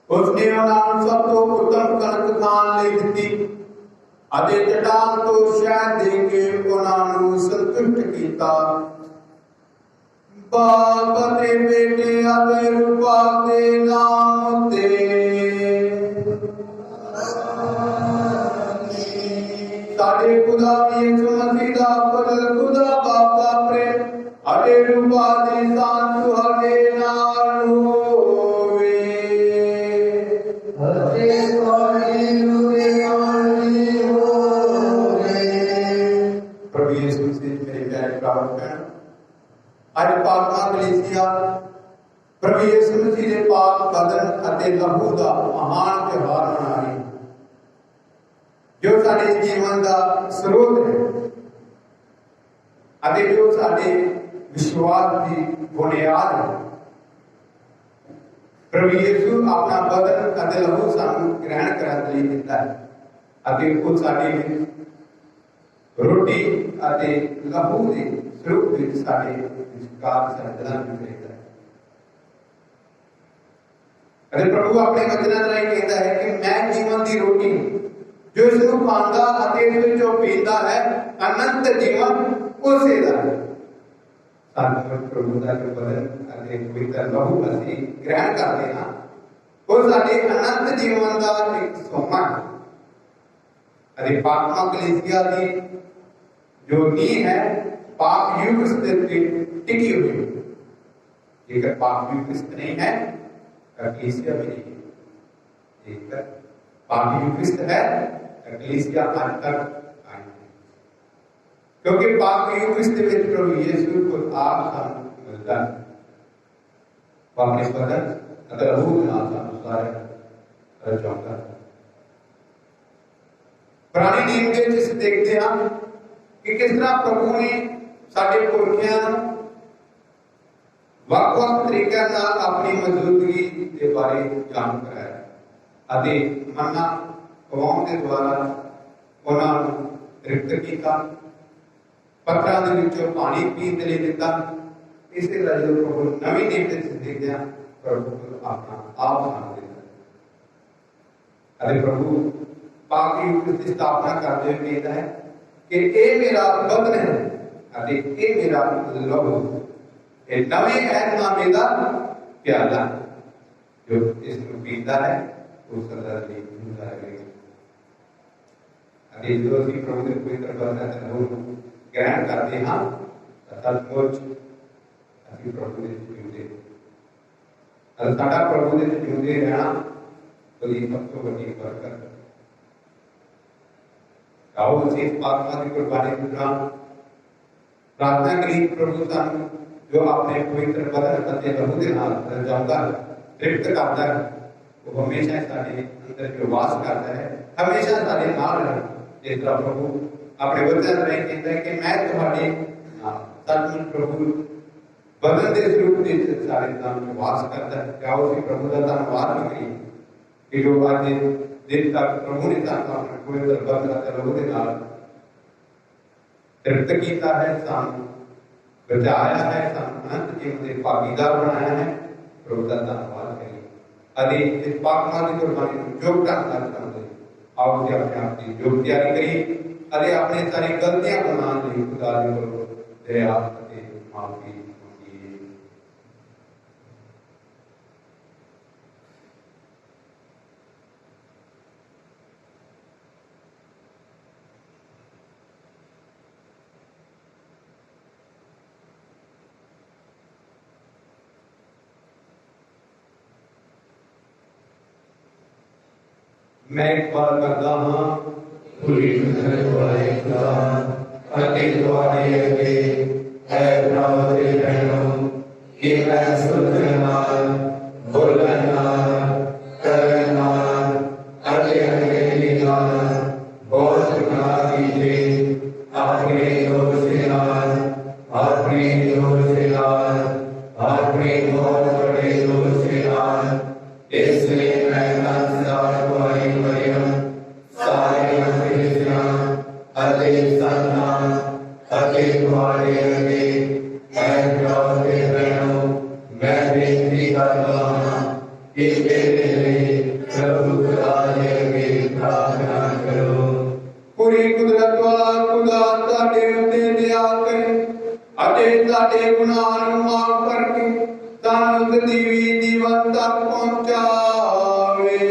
उसने उन्होंने सब तो उत्तम कनक खान ले दी अदे चट्टान तो शहद दे के उन्होंने संतुष्ट किया। बाप ते बेटे अदे रूपा के नाम ते साडे खुदा यीशु मसीह दा फजल खुदा बाप दा प्रेम अदे रूपा दी शान तुहाडे नाल होवे। प्रभु यीशु मसीह मेरे प्यारे प्रार्थना है आज पाक कलीसिया प्रभु यीशु मसीह के पाक बदन अते लहू का महान त्योहार मना रही जो साडे जीवन का स्रोत है अते जो साडे विश्वास की बुनियाद है। प्रभु यीशु अपना बदन अते लहू सानू ग्रहण करने के लिए दिता है अते वो साडे रोटी अते लहू के स्वरूप विच साडे विचकार सरदना भी रहता है। अरे प्रभु अपने वचन राही कहता है कि मैं जीवन की रोटी जो इसको खांदा अते इस विचों पींदा है अनंत जीवन उसे दा है। सानू प्रभु दा जो बदन अते पवित्र लहू असीं ग्रहण करते हैं वो साडे अनंत जीवन का एक सोमा है। अरे पात्मा कलीसिया की जो नींव है पाप युग से टिकी हुई है। जेकर पाप युग नहीं है कलीसिया भी नहीं है। जेकर पाप युग है कलीसिया आज तक आई है क्योंकि पाप युग में प्रभु यीशु को आप सानू मिलता है। अपने बदन अगर रूह नाल सानू सारे रचाउंदा है। पुरानी नींव के जिस देखते हैं कि किस तरह प्रभु ने साडे पुरखियां वख-वख तरीके नाल अपनी मौजूदगी के बारे जान कराया अते मन्ना खवाउण के द्वारा उन्होंने रिक्त किया पत्थरां दे विचों पानी पीण के लिए दिता। इस तरह जो प्रभु नवीं नींव के देखते हैं प्रभु अपना आप सानू देता है। अरे प्रभु बाकी उसकी स्थापना करते हुए कहता है कि ये मेरा बदन है अरे ये मेरा लहू, ये नवे ऐतनामे दा प्याला जो इसको पीता है वो सदा नहीं भूलता रहेगा। अभी जो भी प्रभु के पवित्र बदन का लहू ग्रहण करते हैं सचमुच अभी प्रभु के जिंदे साडा प्रभु के जिंदे रहना बड़ी सब तो बड़ी बरकत। आओ इस पात्मा की कुर्बानी के दौरान प्रार्थना करिए प्रभु सानू जो अपने पवित्र बदन अते लहू के नाल रजाउंदा तृप्त करता है वो हमेशा साडे अंदर जो वास करता है हमेशा साडे नाल रहना। जिस तरह प्रभु अपने वचन में कहता है कि मैं तुम्हारे सचमुच प्रभु बदन के स्वरूप के सारे नाम में वास करता है। क्या उसी प्रभु का धन्यवाद करिए कि जो आज दिन तक प्रभु ने अपने पवित्र बदन के लहू के नाल तृप्त किया है, सानू बचाया है, सानू अनंत जीवन के भागीदार बनाया है। प्रभु का धन्यवाद करिए। अरे इस पाकमा की कुर्बानी को योग ढंग करते आओ जी अपने आप की योग तैयारी करिए। अरे अपने सारी गलतियां बनाने के लिए खुदा जी को दया माफी मांगिए। मैं एक बार करता हाँ पूरी वाले खुदा अति द्वारे अगे है प्रावते रहनो कि मैं सुनना बोलना करना अति अंगेलिना बहुत गुना कीजिए अपने दोष से नाल अपने दोष से नाल अपने बहुत बड़े दोष से नाल। इसलिए मैं संसार को आई मरियम सारे मनुष्यों अति सन्ना अति तुम्हारे लगे मैं प्रार्थना रहूं। मैं बेनती करता हूं कि मेरे लिए प्रभु खुदा के प्रार्थना करो। पूरी कुदरत वाला खुदा ताड़े उत्ते दया करे अते ताड़े गुनाह नूं माफ करके सानू दिवी जीवन तक पहुंचावे।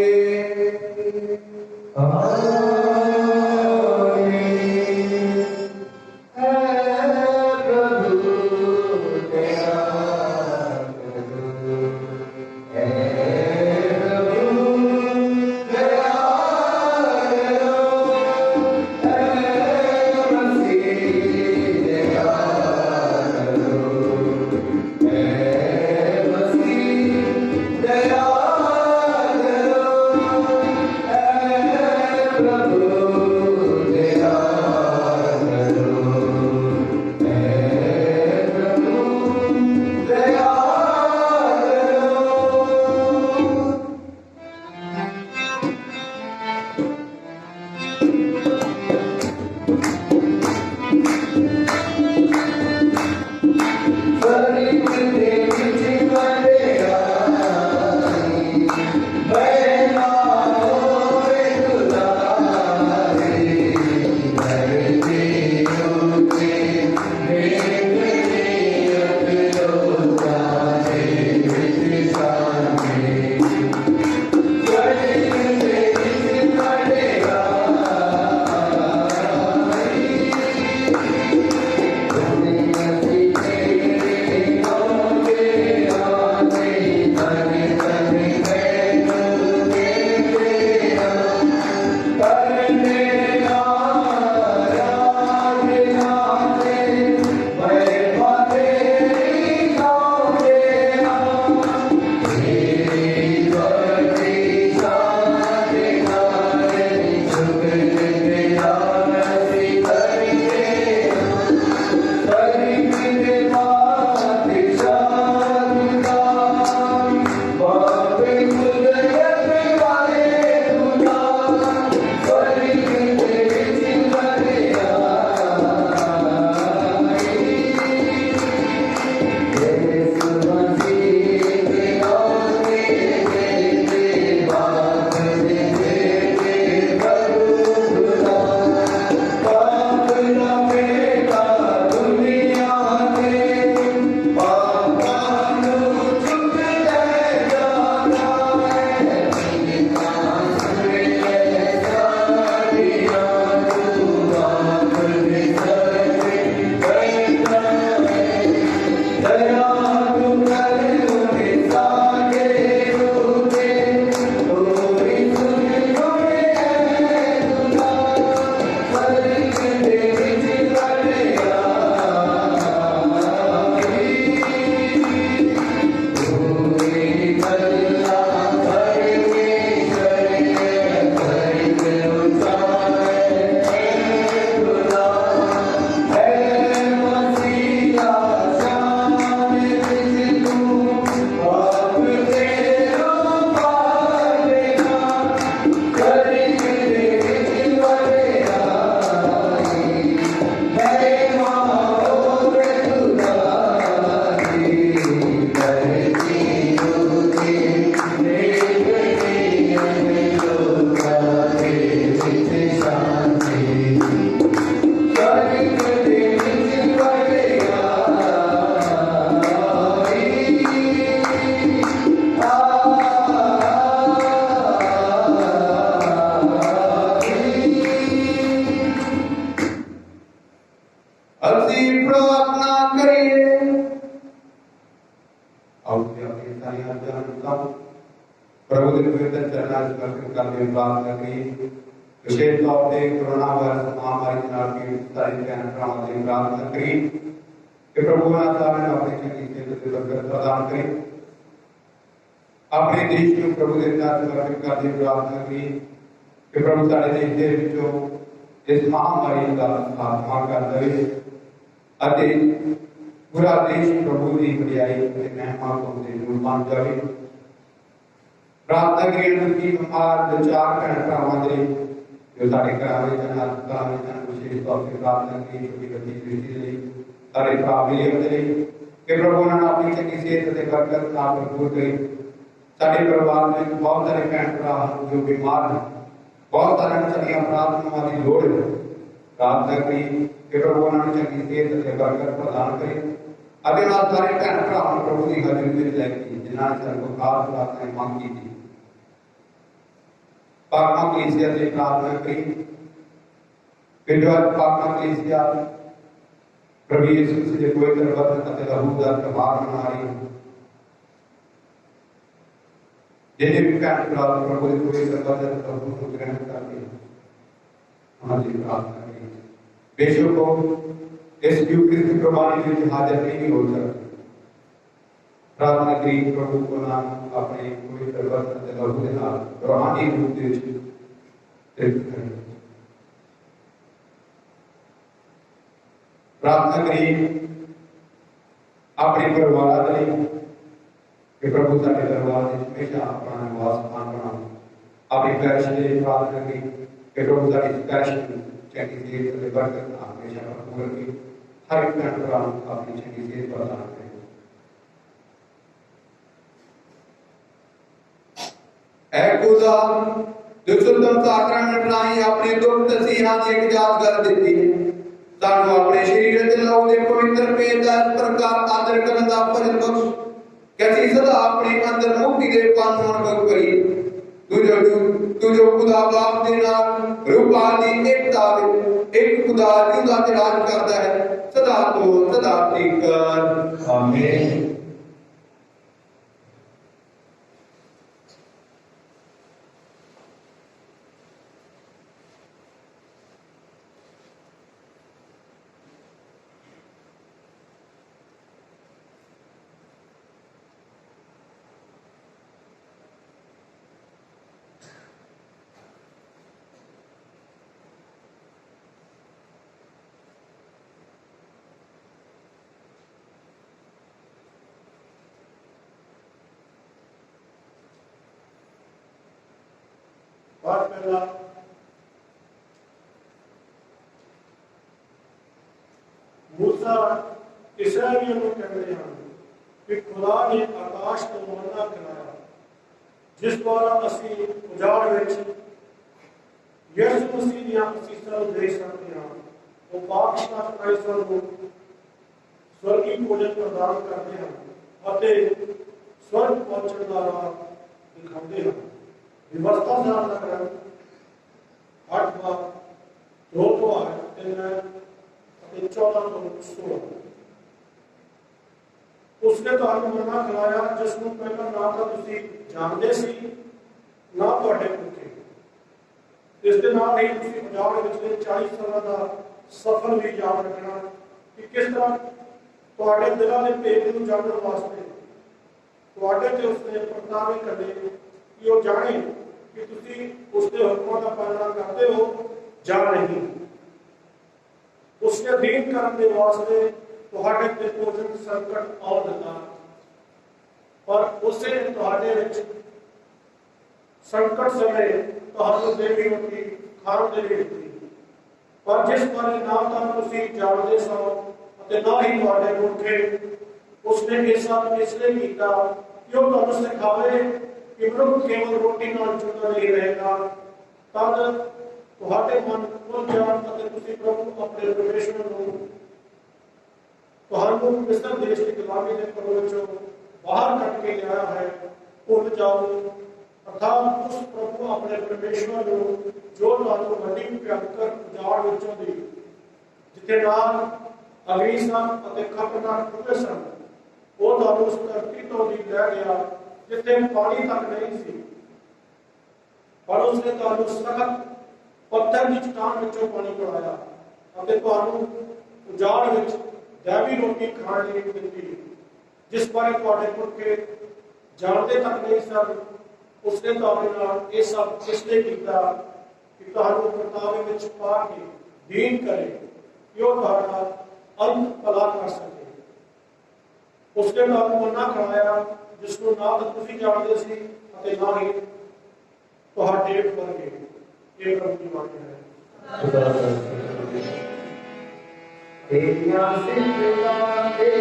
ਅਸੀਂ ਪ੍ਰਾਰਥਨਾ ਕਰੀਏ। ਆਓ ਜੀ ਆਪਣੀ ਸਾਰੀਆਂ ਅਰਜ਼ਾਂ ਨੂੰ ਪ੍ਰਭੂ ਦੇ ਪਵਿੱਤਰ ਚਰਨਾਂ ਵਿੱਚ ਸਮਰਪਿਤ ਕਰਦੇ ਹੋਏ ਪ੍ਰਾਰਥਨਾ ਕਰੀਏ। ਵਿਸ਼ੇਸ਼ ਤੌਰ ਤੇ ਕੋਰੋਨਾ ਵਾਇਰਸ ਮਹਾਮਾਰੀ ਦੇ ਨਾਲ ਪੀੜਿਤ ਸਾਰੇ ਭੈਣ ਭਰਾਵਾਂ ਦੀ ਪ੍ਰਾਰਥਨਾ ਕਰੀਏ ਕਿ ਪ੍ਰਭੂ ਉਹਨਾਂ ਸਾਰਿਆਂ ਨੂੰ ਆਪਣੀ ਚੰਗੀ ਸਿਹਤ ਤੇ ਬਰਕਤ ਪ੍ਰਦਾਨ ਕਰੇ। ਆਪਣੇ ਦੇਸ਼ ਨੂੰ ਪ੍ਰਭੂ ਦੇ ਨਾਲ ਸਮਰਪਿਤ ਕਰਦੇ ਹੋਏ ਪ੍ਰਾਰਥਨਾ ਕਰੀਏ ਕਿ ਪ੍ਰਭੂ ਸਾਡੇ ਦੇਸ਼ ਦੇ ਵਿੱਚੋਂ ਇਸ ਮਹਾਮਾਰੀ ਦਾ ਖਾਤਮਾ ਕਰ ਦੇਵੇ ਅਤੇ ਪੂਰਾ ਦੇਸ਼ ਪ੍ਰਭੂ ਦੀ ਵਡਿਆਈ ਅਤੇ ਮਹਿਮਾ ਪਾਉਂਦੇ ਨੂੰ ਬਣ ਜਾਵੇ। ਪ੍ਰਾਰਥਨਾ ਕਰੀਏ ਕਿ ਬਿਮਾਰ ਚਾਰ ਭੈਣ ਭਰਾਵਾਂ ਦੇ ਜੋ ਸਾਡੇ ਘਰਾਂ ਵਿੱਚ ਹਸਪਤਾਲਾਂ ਵਿੱਚ ਵਿਸ਼ੇਸ਼ ਤੌਰ ਤੇ ਪ੍ਰਾਰਥਨਾ ਕਰੀਏ ਕਿ ਗੱਡੀ ਬੇਟੀ ਦੇ ਲਈ ਸਾਡੇ ਭਰਾ ਵਿਲੀਅਮ ਦੇ ਲਈ ਕਿ ਪ੍ਰਭੂ ਉਹਨਾਂ ਨੂੰ ਆਪਣੀ ਚੰਗੀ ਸਿਹਤ ਅਤੇ ਬਰਕਤ ਨਾਲ ਭਰਪੂਰ ਕਰੇ। ਸਾਡੇ ਪਰਿਵਾਰ ਵਿੱਚ ਬਹੁਤ ਸਾਰੇ ਭੈਣ ਭਰਾ ਹਨ ਜੋ ਬਿਮਾਰ ਹਨ, ਬਹੁਤ ਸਾਰਿਆਂ ਨੂੰ ਸਾਡੀਆਂ ਪ੍ਰਾਰਥਨਾਵਾਂ ਦੀ ਲੋੜ ਹੈ। ਪ੍ਰਾਰਥਨਾ ਕਰੀਏ ਕਿ ਪ੍ਰਭੂ ਉਹਨਾਂ ਨੂੰ ਚੰਗੀ ਸਿਹਤ ਅਤੇ ਬਰਕਤ ਪ੍ਰਦਾਨ ਕਰੇ ਅਤੇ ਨਾਲ ਸਾਰੇ ਭੈਣ ਭਰਾਵਾਂ ਨੂੰ ਪ੍ਰਭੂ ਦੀ ਹਾਜ਼ਰੀ ਵਿੱਚ ਲੈ ਕੇ ਜਿਨ੍ਹਾਂ ਨੇ ਸਾਡੇ ਕੋਲ ਖਾਸ ਪ੍ਰਾਰਥਨਾ ਮੰਗ ਕੀਤੀ। पाकमा कलीसिया से प्रार्थना करी कि जो पाकमा कलीसिया प्रभु यीशु मसीह के पवित्र वचन अते लहू दा प्रभाव बना रही जिन्हें भी भैन भरा प्रभु के पवित्र वचन प्रभु को ग्रहण करके हमारी प्रार्थना करी। बेशक को इस यूक्रिस्ट कुर्बानी में हाजिर नहीं हो सकते। प्रार्थना करी प्रभु को नाम अपने पवित्र वचन के लहू के नाल रूहानी रूप से तृप्त करें। प्रार्थना करी अपने परिवार के लिए कि प्रभु सारे परिवार में हमेशा अपना निवास स्थान बनाओ। अपनी पैरिश के लिए प्रार्थना करी कि प्रभु सारी पैरिश चंगी सेहत और बरकत हमेशा भरपूर रखे। हर एक भैन भरा अपनी चंगी सेहत प्रदान करें। ऐ खुदा जो सुतम साकरामेंट राही अपने दुख तसीहां दी एक यादगार दित्ती है, सानू अपने शरीर ते लहू दे पवित्र पेट दा इस प्रकार आदर करन दा फर्ज बख्श कि असीं सदा अपने अंदर मुक्ति दे पान ਨੂੰ ਅਨੁਭਵ ਕਰੀਏ। तू जो खुदा बाप दे नाल रूपा दी एकता ਵਿੱਚ एक खुदा जिंदा ते राज करदा है सदा तो सदा तक। आमीन। और पहला मूसा इस्राएलियों को कहते हैं कि खुदा ने आकाश को मन्ना खिलाया जिस द्वारा असी उजाड़ विच यीशु मसीह दी असीसां दे सकते हैं। वो पाकिस्तान क्राइस्तां को स्वर्गी भोजन प्रदान करते हैं ਅਤੇ स्वर्ग पहुंचण का राह दिखाते हैं। व्यवस्था साल का ग्रंथ 8 बार 2 तो 8 3 ਅਤੇ 14 ਤੋਂ 16। उसने ਤੁਹਾਨੂੰ ਮਨਾ ਖਿਲਾਇਆ ਜਿਸ ਨੂੰ ਪਹਿਲਾਂ ਨਾ ਤਾਂ ਤੁਸੀਂ ਜਾਣਦੇ ਸੀ ਨਾ ਤੁਹਾਡੇ ਪੁੱਛੇ। ਇਸ ਦੇ ਨਾਲ ਹੀ ਤੁਸੀਂ ਪੰਜਾਬ ਵਿੱਚ 40 ਸਾਲਾਂ ਦਾ ਸਫ਼ਰ ਵੀ ਯਾਦ ਰੱਖਣਾ ਕਿ ਕਿਸ ਤਰ੍ਹਾਂ ਤੁਹਾਡੇ ਦਿਲਾਂ ਦੇ ਭੇਦ ਨੂੰ ਜਾਣਨ ਵਾਸਤੇ ਤੁਹਾਡੇ ਤੇ ਉਸਨੇ ਪ੍ਰਤਾਵੇ ਕਰੇ ਕਿ ਉਹ ਜਾਣੇ ਕਿ ਤੁਸੀਂ ਉਸਦੇ ਹੁਕਮਾਂ ਦਾ ਪਾਲਣਾ ਕਰਦੇ ਹੋ ਜਾਂ ਨਹੀਂ। ਉਸਨੇ ਅਧੀਨ ਕਰਨ ਦੇ ਵਾਸਤੇ ਤੁਹਾਡੇ ਤੇ ਭੋਜਨ ਸੰਕਟ ਆਉ ਦਿੱਤਾ ਪਰ ਉਸੇ ਨੇ ਤੁਹਾਡੇ ਵਿੱਚ ਸੰਕਟ ਸਮੇਂ ਤੁਹਾਨੂੰ ਦੇਵੀ ਰੋਟੀ ਖਾਣ ਦੇ ਲਈ ਦਿੱਤੀ। ਪਰ ਜਿਸ ਬਾਰੇ ਨਾ ਤਾਂ ਤੁਸੀਂ ਜਾਣਦੇ ਸੋ ਅਤੇ ਨਾ ਹੀ ਤੁਹਾਡੇ ਪੁਰਖੇ ਉਸਨੇ ਇਹ ਸਭ ਇਸ ਲਈ ਕੀਤਾ ਕਿ ਉਹ ਤੁਹਾਨੂੰ ਸਿਖਾਵੇ ਕਿ ਮਨੁੱਖ ਕੇਵਲ ਰੋਟੀ ਨਾਲ ਜੁੜਾ ਨਹੀਂ ਰਹੇਗਾ। ਤਦ ਤੁਹਾਡੇ ਮਨ ਖੁੱਲ੍ਹ ਜਾਣ ਅਤੇ ਤੁਸੀਂ ਪ੍ਰਭੂ ਆਪਣੇ ਪਰਮੇਸ਼ਵਰ ਨੂੰ ਤੁਹਾਨੂੰ ਮਿਸਰ ਦੇਸ਼ ਦੀ ਗੁਲਾਮੀ ਦੇ ਘਰੋਂ ਵਿੱਚੋਂ ਬਾਹਰ ਕੱਢ ਕੇ ਲਿਆਇਆ ਹੈ ਭੁੱਲ ਜਾਓ। ਅਰਥਾਤ ਉਸ ਪ੍ਰਭੂ ਆਪਣੇ ਪਰਮੇਸ਼ਵਰ ਨੂੰ ਜੋ ਤੁਹਾਨੂੰ ਵੱਡੀ ਭਿਆਨਕ ਉਜਾੜ ਵਿੱਚੋਂ ਦੀ ਜਿੱਥੇ ਨਾ ਅਗਨੀ ਸਨ ਅਤੇ ਖਤਰਨਾਕ ਖੁੱਲੇ ਸਨ। ਉਹ ਤੁਹਾਨੂੰ ਉਸ ਧਰਤੀ ਤੋਂ ਦੀ ਲੈ ਗਿਆ ਜਿੱਥੇ ਪਾਣੀ ਤੱਕ ਨਹੀਂ ਸੀ, ਪਰ ਉਸਨੇ ਤੁਹਾਨੂੰ ਸਖਤ ਪੱਥਰ ਦੀ ਚਟਾਨ ਵਿੱਚੋਂ ਪਾਣੀ ਪਿਲਾਇਆ ਅਤੇ ਤੁਹਾਨੂੰ ਉਜਾੜ ਵਿੱਚ ਦੈਵੀ ਰੋਟੀ ਖਾਣ ਲਈ ਦਿੱਤੀ, ਜਿਸ ਬਾਰੇ ਤੁਹਾਡੇ ਪੁਰਖੇ ਜਾਣਦੇ ਤੱਕ ਨਹੀਂ ਸਨ। ਉਸਨੇ ਤੁਹਾਡੇ ਨਾਲ ਇਹ ਸਭ ਇਸ ਲਈ ਕੀਤਾ ਕਿ ਤੁਹਾਨੂੰ ਪਰਤਾਵੇ ਵਿੱਚ ਪਾ ਕੇ ਦੀਨ ਕਰੇ ਕਿ ਉਹ ਤੁਹਾਡਾ ਅੰਤ ਭਲਾ ਕਰ ਸਕੇ। ਉਸਨੇ ਤੁਹਾਨੂੰ ਮੰਨਾ ਖਿਲਾਇਆ ਜਿਸ ਨੂੰ ਨਾ ਤਾਂ ਤੁਸੀਂ ਜਾਣਦੇ ਸੀ ਅਤੇ ਨਾ ਹੀ ਤੁਹਾਡੇ ਵਰਗੇ। ਇਹ ਪ੍ਰਭੂ ਦੀ ਬਾਣੀ ਹੈ। ਤੇਰੀਆਂ ਸਿਫਤਾਂ ਦੇ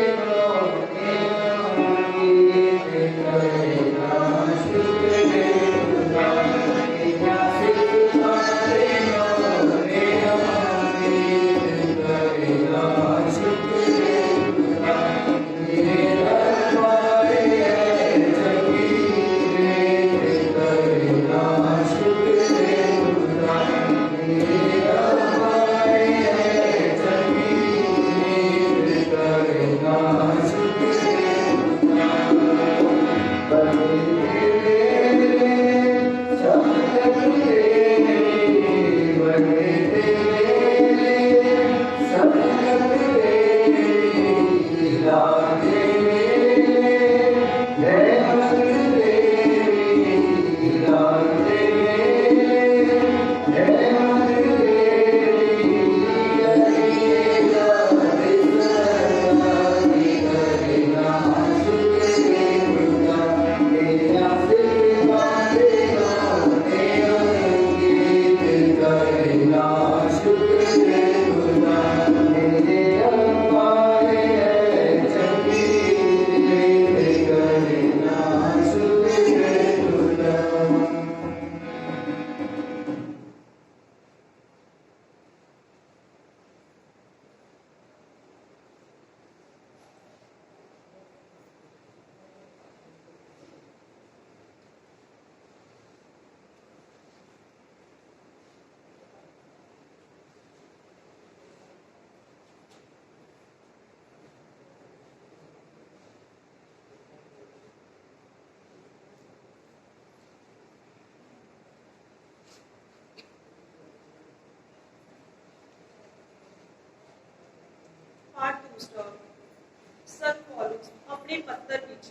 ਸੰਤ ਪੌਲੁਸ ਆਪਣੇ ਪੱਤਰ ਵਿੱਚ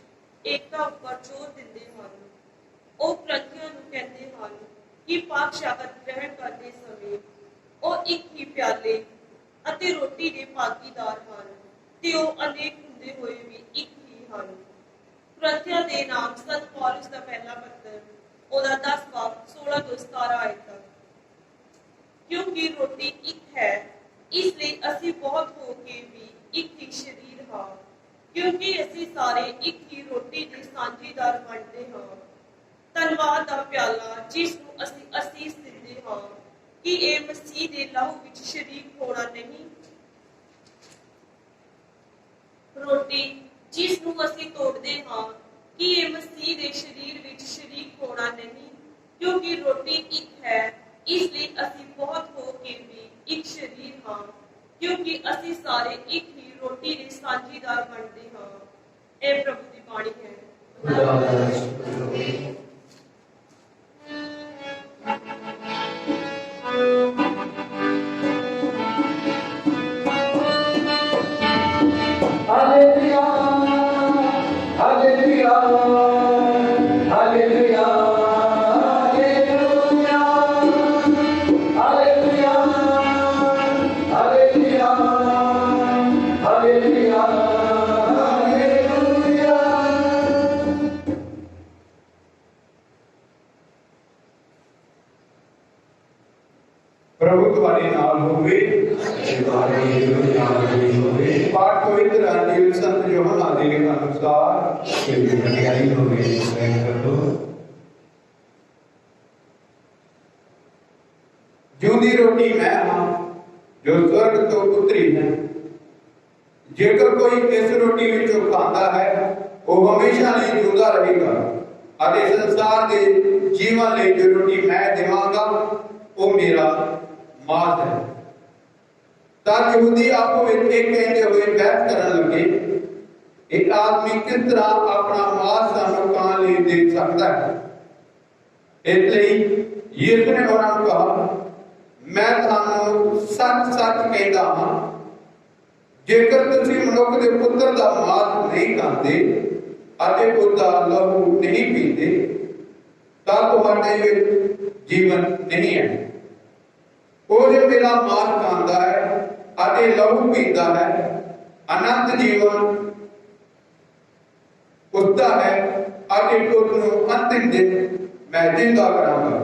ਏਕਤਾ ਉੱਪਰ ਜ਼ੋਰ ਦਿੰਦੇ ਹਨ। ਉਹ ਕਰੰਥੀਆਂ ਨੂੰ ਕਹਿੰਦੇ ਹਨ ਕਿ ਪਾਕ ਸ਼ਬਦ ਗ੍ਰਹਿਣ ਕਰਦੇ ਸਮੇਂ ਉਹ ਇੱਕ ਹੀ ਪਿਆਲੇ ਅਤੇ ਰੋਟੀ ਦੇ ਭਾਗੀਦਾਰ ਹਨ ਤੇ ਉਹ ਅਨੇਕ ਹੁੰਦੇ ਹੋਏ ਵੀ ਇੱਕ ਹੀ ਹਨ। ਕਰੰਥੀਆਂ ਦੇ ਨਾਮ ਸੰਤ ਪੌਲੁਸ ਦਾ ਪਹਿਲਾ ਪੱਤਰ ਉਹਦਾ 10 ਬਾਬ 16 ਤੋਂ 17 ਆਇਤ ਤੱਕ। ਕਿਉਂਕਿ ਰੋਟੀ ਇੱਕ ਹੈ, ਇਸ ਲਈ ਅਸੀਂ ਬਹੁਤ ਹੋ ਕੇ ਵੀ ਇੱਕ ਹੀ ਸਰੀਰ ਹਾਂ, ਕਿਉਂਕਿ ਅਸੀਂ ਸਾਰੇ ਇੱਕ ਹੀ ਰੋਟੀ ਦੇ ਸਾਂਝੀਦਾਰ ਬਣਦੇ ਹਾਂ। ਧੰਨਵਾਦ ਦਾ ਪਿਆਲਾ ਜਿਸ ਨੂੰ ਅਸੀਂ ਅਸੀਸ ਦਿੰਦੇ ਹਾਂ ਕਿ ਇਹ ਮਸੀਹ ਦੇ ਲਹੂ ਵਿੱਚ ਸ਼ਰੀਕ ਹੋਣਾ ਨਹੀਂ। ਰੋਟੀ ਜਿਸ ਨੂੰ ਅਸੀਂ ਤੋੜਦੇ ਹਾਂ ਕਿ ਇਹ ਮਸੀਹ ਦੇ ਸਰੀਰ ਵਿੱਚ ਸ਼ਰੀਕ ਹੋਣਾ ਨਹੀਂ, ਕਿਉਂਕਿ ਰੋਟੀ ਇੱਕ ਹੈ, ਇਸ ਲਈ ਅਸੀਂ ਬਹੁਤ ਹੋ ਕੇ ਵੀ ਇੱਕ ਸਰੀਰ ਹਾਂ, ਕਿਉਂਕਿ ਅਸੀਂ ਸਾਰੇ ਇੱਕ ਹੀ ਰੋਟੀ ਦੇ ਸਾਂਝੀਦਾਰ ਬਣਦੇ ਹਾਂ। ਇਹ ਪ੍ਰਭੂ ਦੀ ਬਾਣੀ ਹੈ। प्रभु तुम्हारे नाल होवे। पाठ पवित्र अंजील संत यूहन्ना दे अनुसार जिउंदी रोटी मैं हां जो स्वर्ग तो उतरी है। जेकर कोई इस रोटी विचों खांदा है वो हमेशा ਲਈ ਜਿਉਂਦਾ ਰਹੇਗਾ ਅਤੇ ਸੰਸਾਰ ਦੇ ਜੀਵਨ ਲਈ ਜੋ ਰੋਟੀ ਮੈਂ ਦੇਵਾਂਗਾ ਉਹ ਮੇਰਾ मार्ग है। ਤਾਂ ਯਹੂਦੀ ਆਪੋ ਵਿੱਚ ਇਹ ਕਹਿੰਦੇ ਹੋਏ ਬਹਿਸ ਕਰਨ ਲੱਗੇ, एक आदमी किस तरह अपना मांस सानू कां लिए दे सकता है। इसलिए यीशु ने उन्हां नूं कहा, मैं तुहानूं सच सच कहता हां, जेकर तुसीं मनुख दे पुत्र दा मांस नहीं खांदे अते उसदा लहू नहीं पींदे तां तुहाडे विच जीवन नहीं है। ਉਹ ਜੋ मेरा मांस खांदा है अते लहू पींदा है अनंत जीवन उसका है अति अंतिम दिन मैं जिंदा करांगा,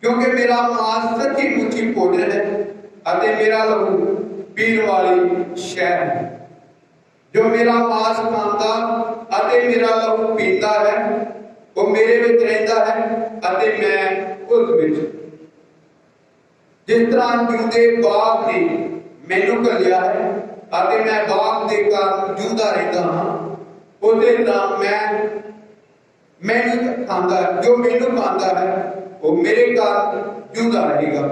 क्योंकि मेरा मांस सच्ची मुच्ची भोजन है अति मेरा लहू पीण वाली शह है। जो मेरा मांस खांदा अति मेरा लहू पींदा है वो मेरे विच रहिंदा है अति मैं उस विच। जिस तरह जिंदे बाग ने मैनू घल्लिया है अति मैं बाग दे कारण जिंदा रहिंदा हां, ਉਹਦੇ ਨਾਮ ਮੈਨੂੰ ਖਾਂਦਾ, ਜੋ ਮੈਨੂੰ ਖਾਂਦਾ ਹੈ ਉਹ ਮੇਰੇ ਕਾਰਨ ਜਿਉਂਦਾ ਰਹੇਗਾ।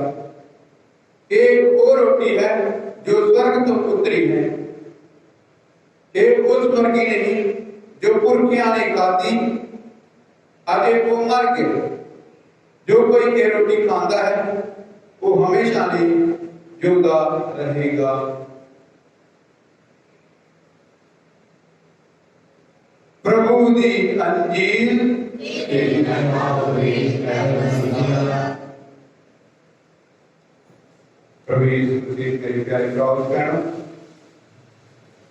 ਇਹ ਉਹ ਰੋਟੀ ਹੈ ਜੋ स्वर्ग ਤੋਂ ਉਤਰੀ ਹੈ। ਇਹ ਉਸ ਵਰਗੀ ਨਹੀਂ ਜੋ ਪੁਰਖਿਆਂ ਨੇ ਖਾਧੀ ਅਤੇ ਉਹ ਮਰ ਗਏ। ਜੋ ਕੋਈ ਇਹ ਰੋਟੀ ਖਾਂਦਾ ਹੈ ਉਹ ਹਮੇਸ਼ਾ ਲਈ ਜਿਉਂਦਾ ਰਹੇਗਾ। प्रभु दी अंजील। प्रभु यीशु मसीह तेरी प्यारी क्रॉस कहना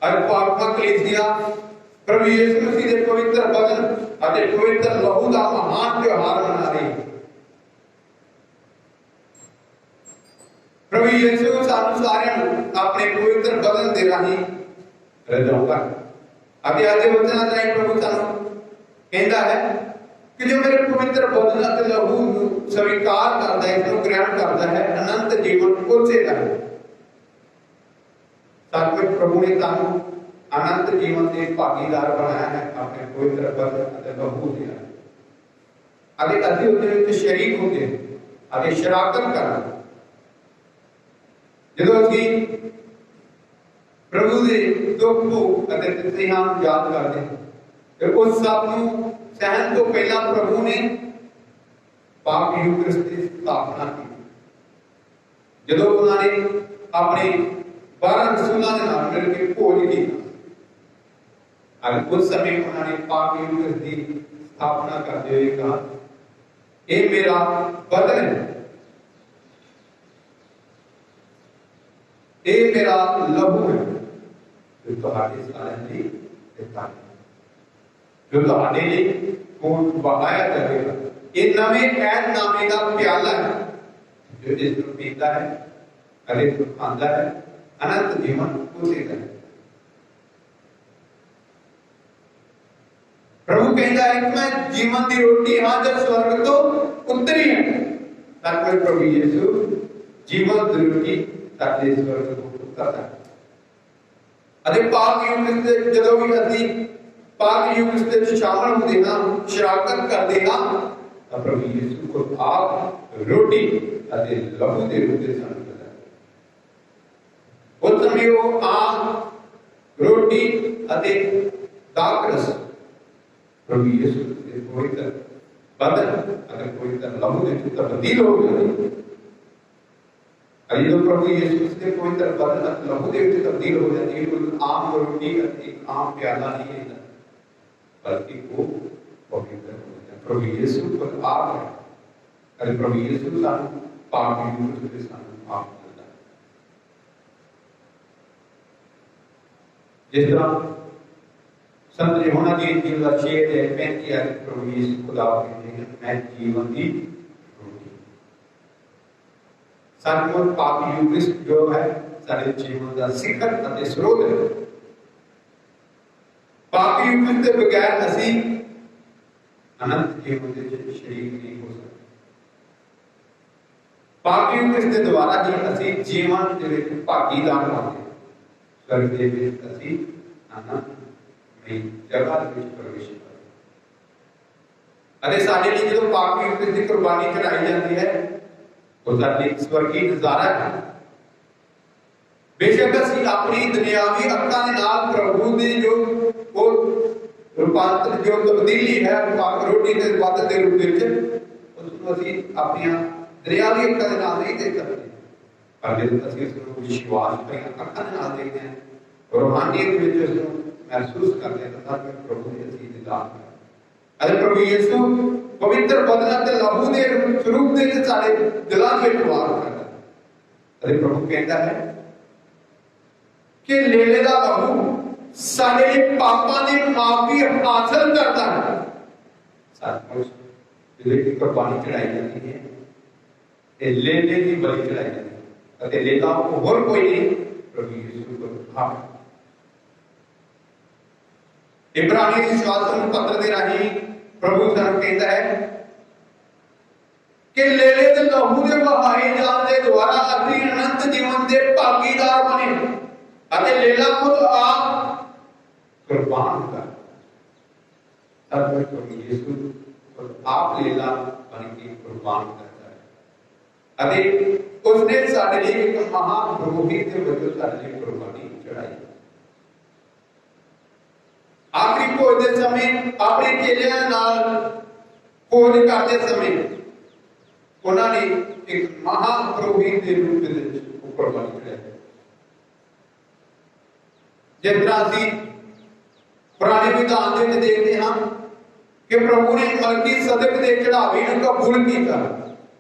और पात्मा कलीसिया प्रभु यीशु मसीह के पवित्र बदन और पवित्र लहू का महान त्योहार मना रही। प्रभु यीशु सानू सारियां अपने पवित्र बदन दे राही रजाऊंगा। अभी आगे वचन राही प्रभु सानू कहता है कि जो मेरे पवित्र बदन और लहू स्वीकार करता है, इसको ग्रहण करता है, अनंत जीवन उसे है। सचमुच प्रभु ने सानू अनंत जीवन के भागीदार बनाया है अपने पवित्र बदन और लहू से। अभी अभी उसके शरीक होते अभी शराकत करना जो अभी प्रभु के दुख भोग अते तृतीयाम याद करते हैं, फिर उस सब नूं सहन तो पहला प्रभु ने पाक यूकरिस्ट की स्थापना की। जो उन्होंने अपने 12 रसूलों के नाम मिलकर भोज किया और उस समय उन्होंने पाक यूकरिस्ट की स्थापना करते हुए कहा, ये मेरा बदन है, ये मेरा लहू है जो तुम्हारे सारे लिए देता है, जो तुम्हारे लिए खून बहाया जाएगा। ये नवे कैद नामे का प्याला है जो जिसको पीता है अरे खांदा है अनंत जीवन उसे है। प्रभु कहता है कि मैं जीवन की रोटी हाँ जब स्वर्ग तो उतरी है। तब प्रभु यीशु जीवन की रोटी ताकि स्वर्ग को उतरता है। अरे पाक युग से जदों भी असी पाक युग से शामिल होते ना शराकत करते ना तब प्रभु यीशु को आप रोटी अरे लहू दे रूप में शामिल करता है। उस समय वो आम रोटी अरे दाकरस प्रभु यीशु के पवित्र बदन अगर पवित्र लहू दे तो तब्दील हो गई। जो प्रभु यीशु के पवित्र बदन और लहू दे तो तब्दील हो जाती है। कोई आम रोटी एक आम प्याला नहीं है बल्कि वो पवित्र हो जाता है। प्रभु यीशु पर आप है अरे प्रभु यीशु सानू पाप यूं के सानू माफ करता है। जिस तरह संत यूहन्ना की इंजील का 6:35 है प्रभु यीशु खुदा कहते हैं मैं जीवन की रोटी। सचमुच पाप यूक्रिस्ट जो है सारे जीवन का शिखर और स्रोत है। पाप यूक्रिस्ट के बगैर असी अनंत जीवन के शरीर नहीं हो सकते। पाप यूक्रिस्ट के द्वारा ही असी जीवन के भागीदार होते हैं। स्वर्ग के विच असी अनंत जगह प्रवेश अरे साढ़े लिए जो पाक की कुर्बानी चढ़ाई जाती है वो साढ़े स्वर्गीय नजारा है अपनी दुनियावी अक्कां दे नाल प्रभु दी जो वो रूपांतर जो तब्दीली है रोटी के वध के रूप में उसको असीं अपनी दुनियावी अक्कां दे नाल नहीं देख सकते, पर जब असीं उसको विश्वास भरियां अक्कां दे नाल देखते हैं, रूहानियत में उसको महसूस करते हैं, तो सच में प्रभु ने असीं दीदार किया। अरे प्रभु यीशु पवित्र बदन ते लहू दे स्वरूप दे विच साडे दिलां विच वास करदा है। अरे प्रभु कहता है कि लेले दा लहू साडे पापां दी माफी हासिल करता है। सचमुच जिहड़ी की कुर्बानी चढ़ाई जाती है ते लेले दी बलि चढ़ाई जाती है, अते लेला होर कोई नहीं प्रभु यीशु को इब्रानी दी शासन पत्र दे राही प्रभु सानू कहता है कि लेले दे लहू दे बहाए जान दे द्वारा असीं अनंत जीवन दे भागीदार बने, अते लेला खुद आप कुर्बान कर प्रभु यीशु खुद आप लेला बन के कुर्बान करता है, अते उसने साडे लिए एक महापुरोहित के वजह साडे लिए कुर्बानी चढ़ाई। आखिरी भोज के समय अपने चेलियां नाल भोज करते समय उन्होंने एक महापुरोहित के रूप में कुर्बानी चढ़ाई। जिस तरह असीं पुराने विधान में देखते हैं कि प्रभु ने मलकीसदक के चढ़ावे को कबूल किया,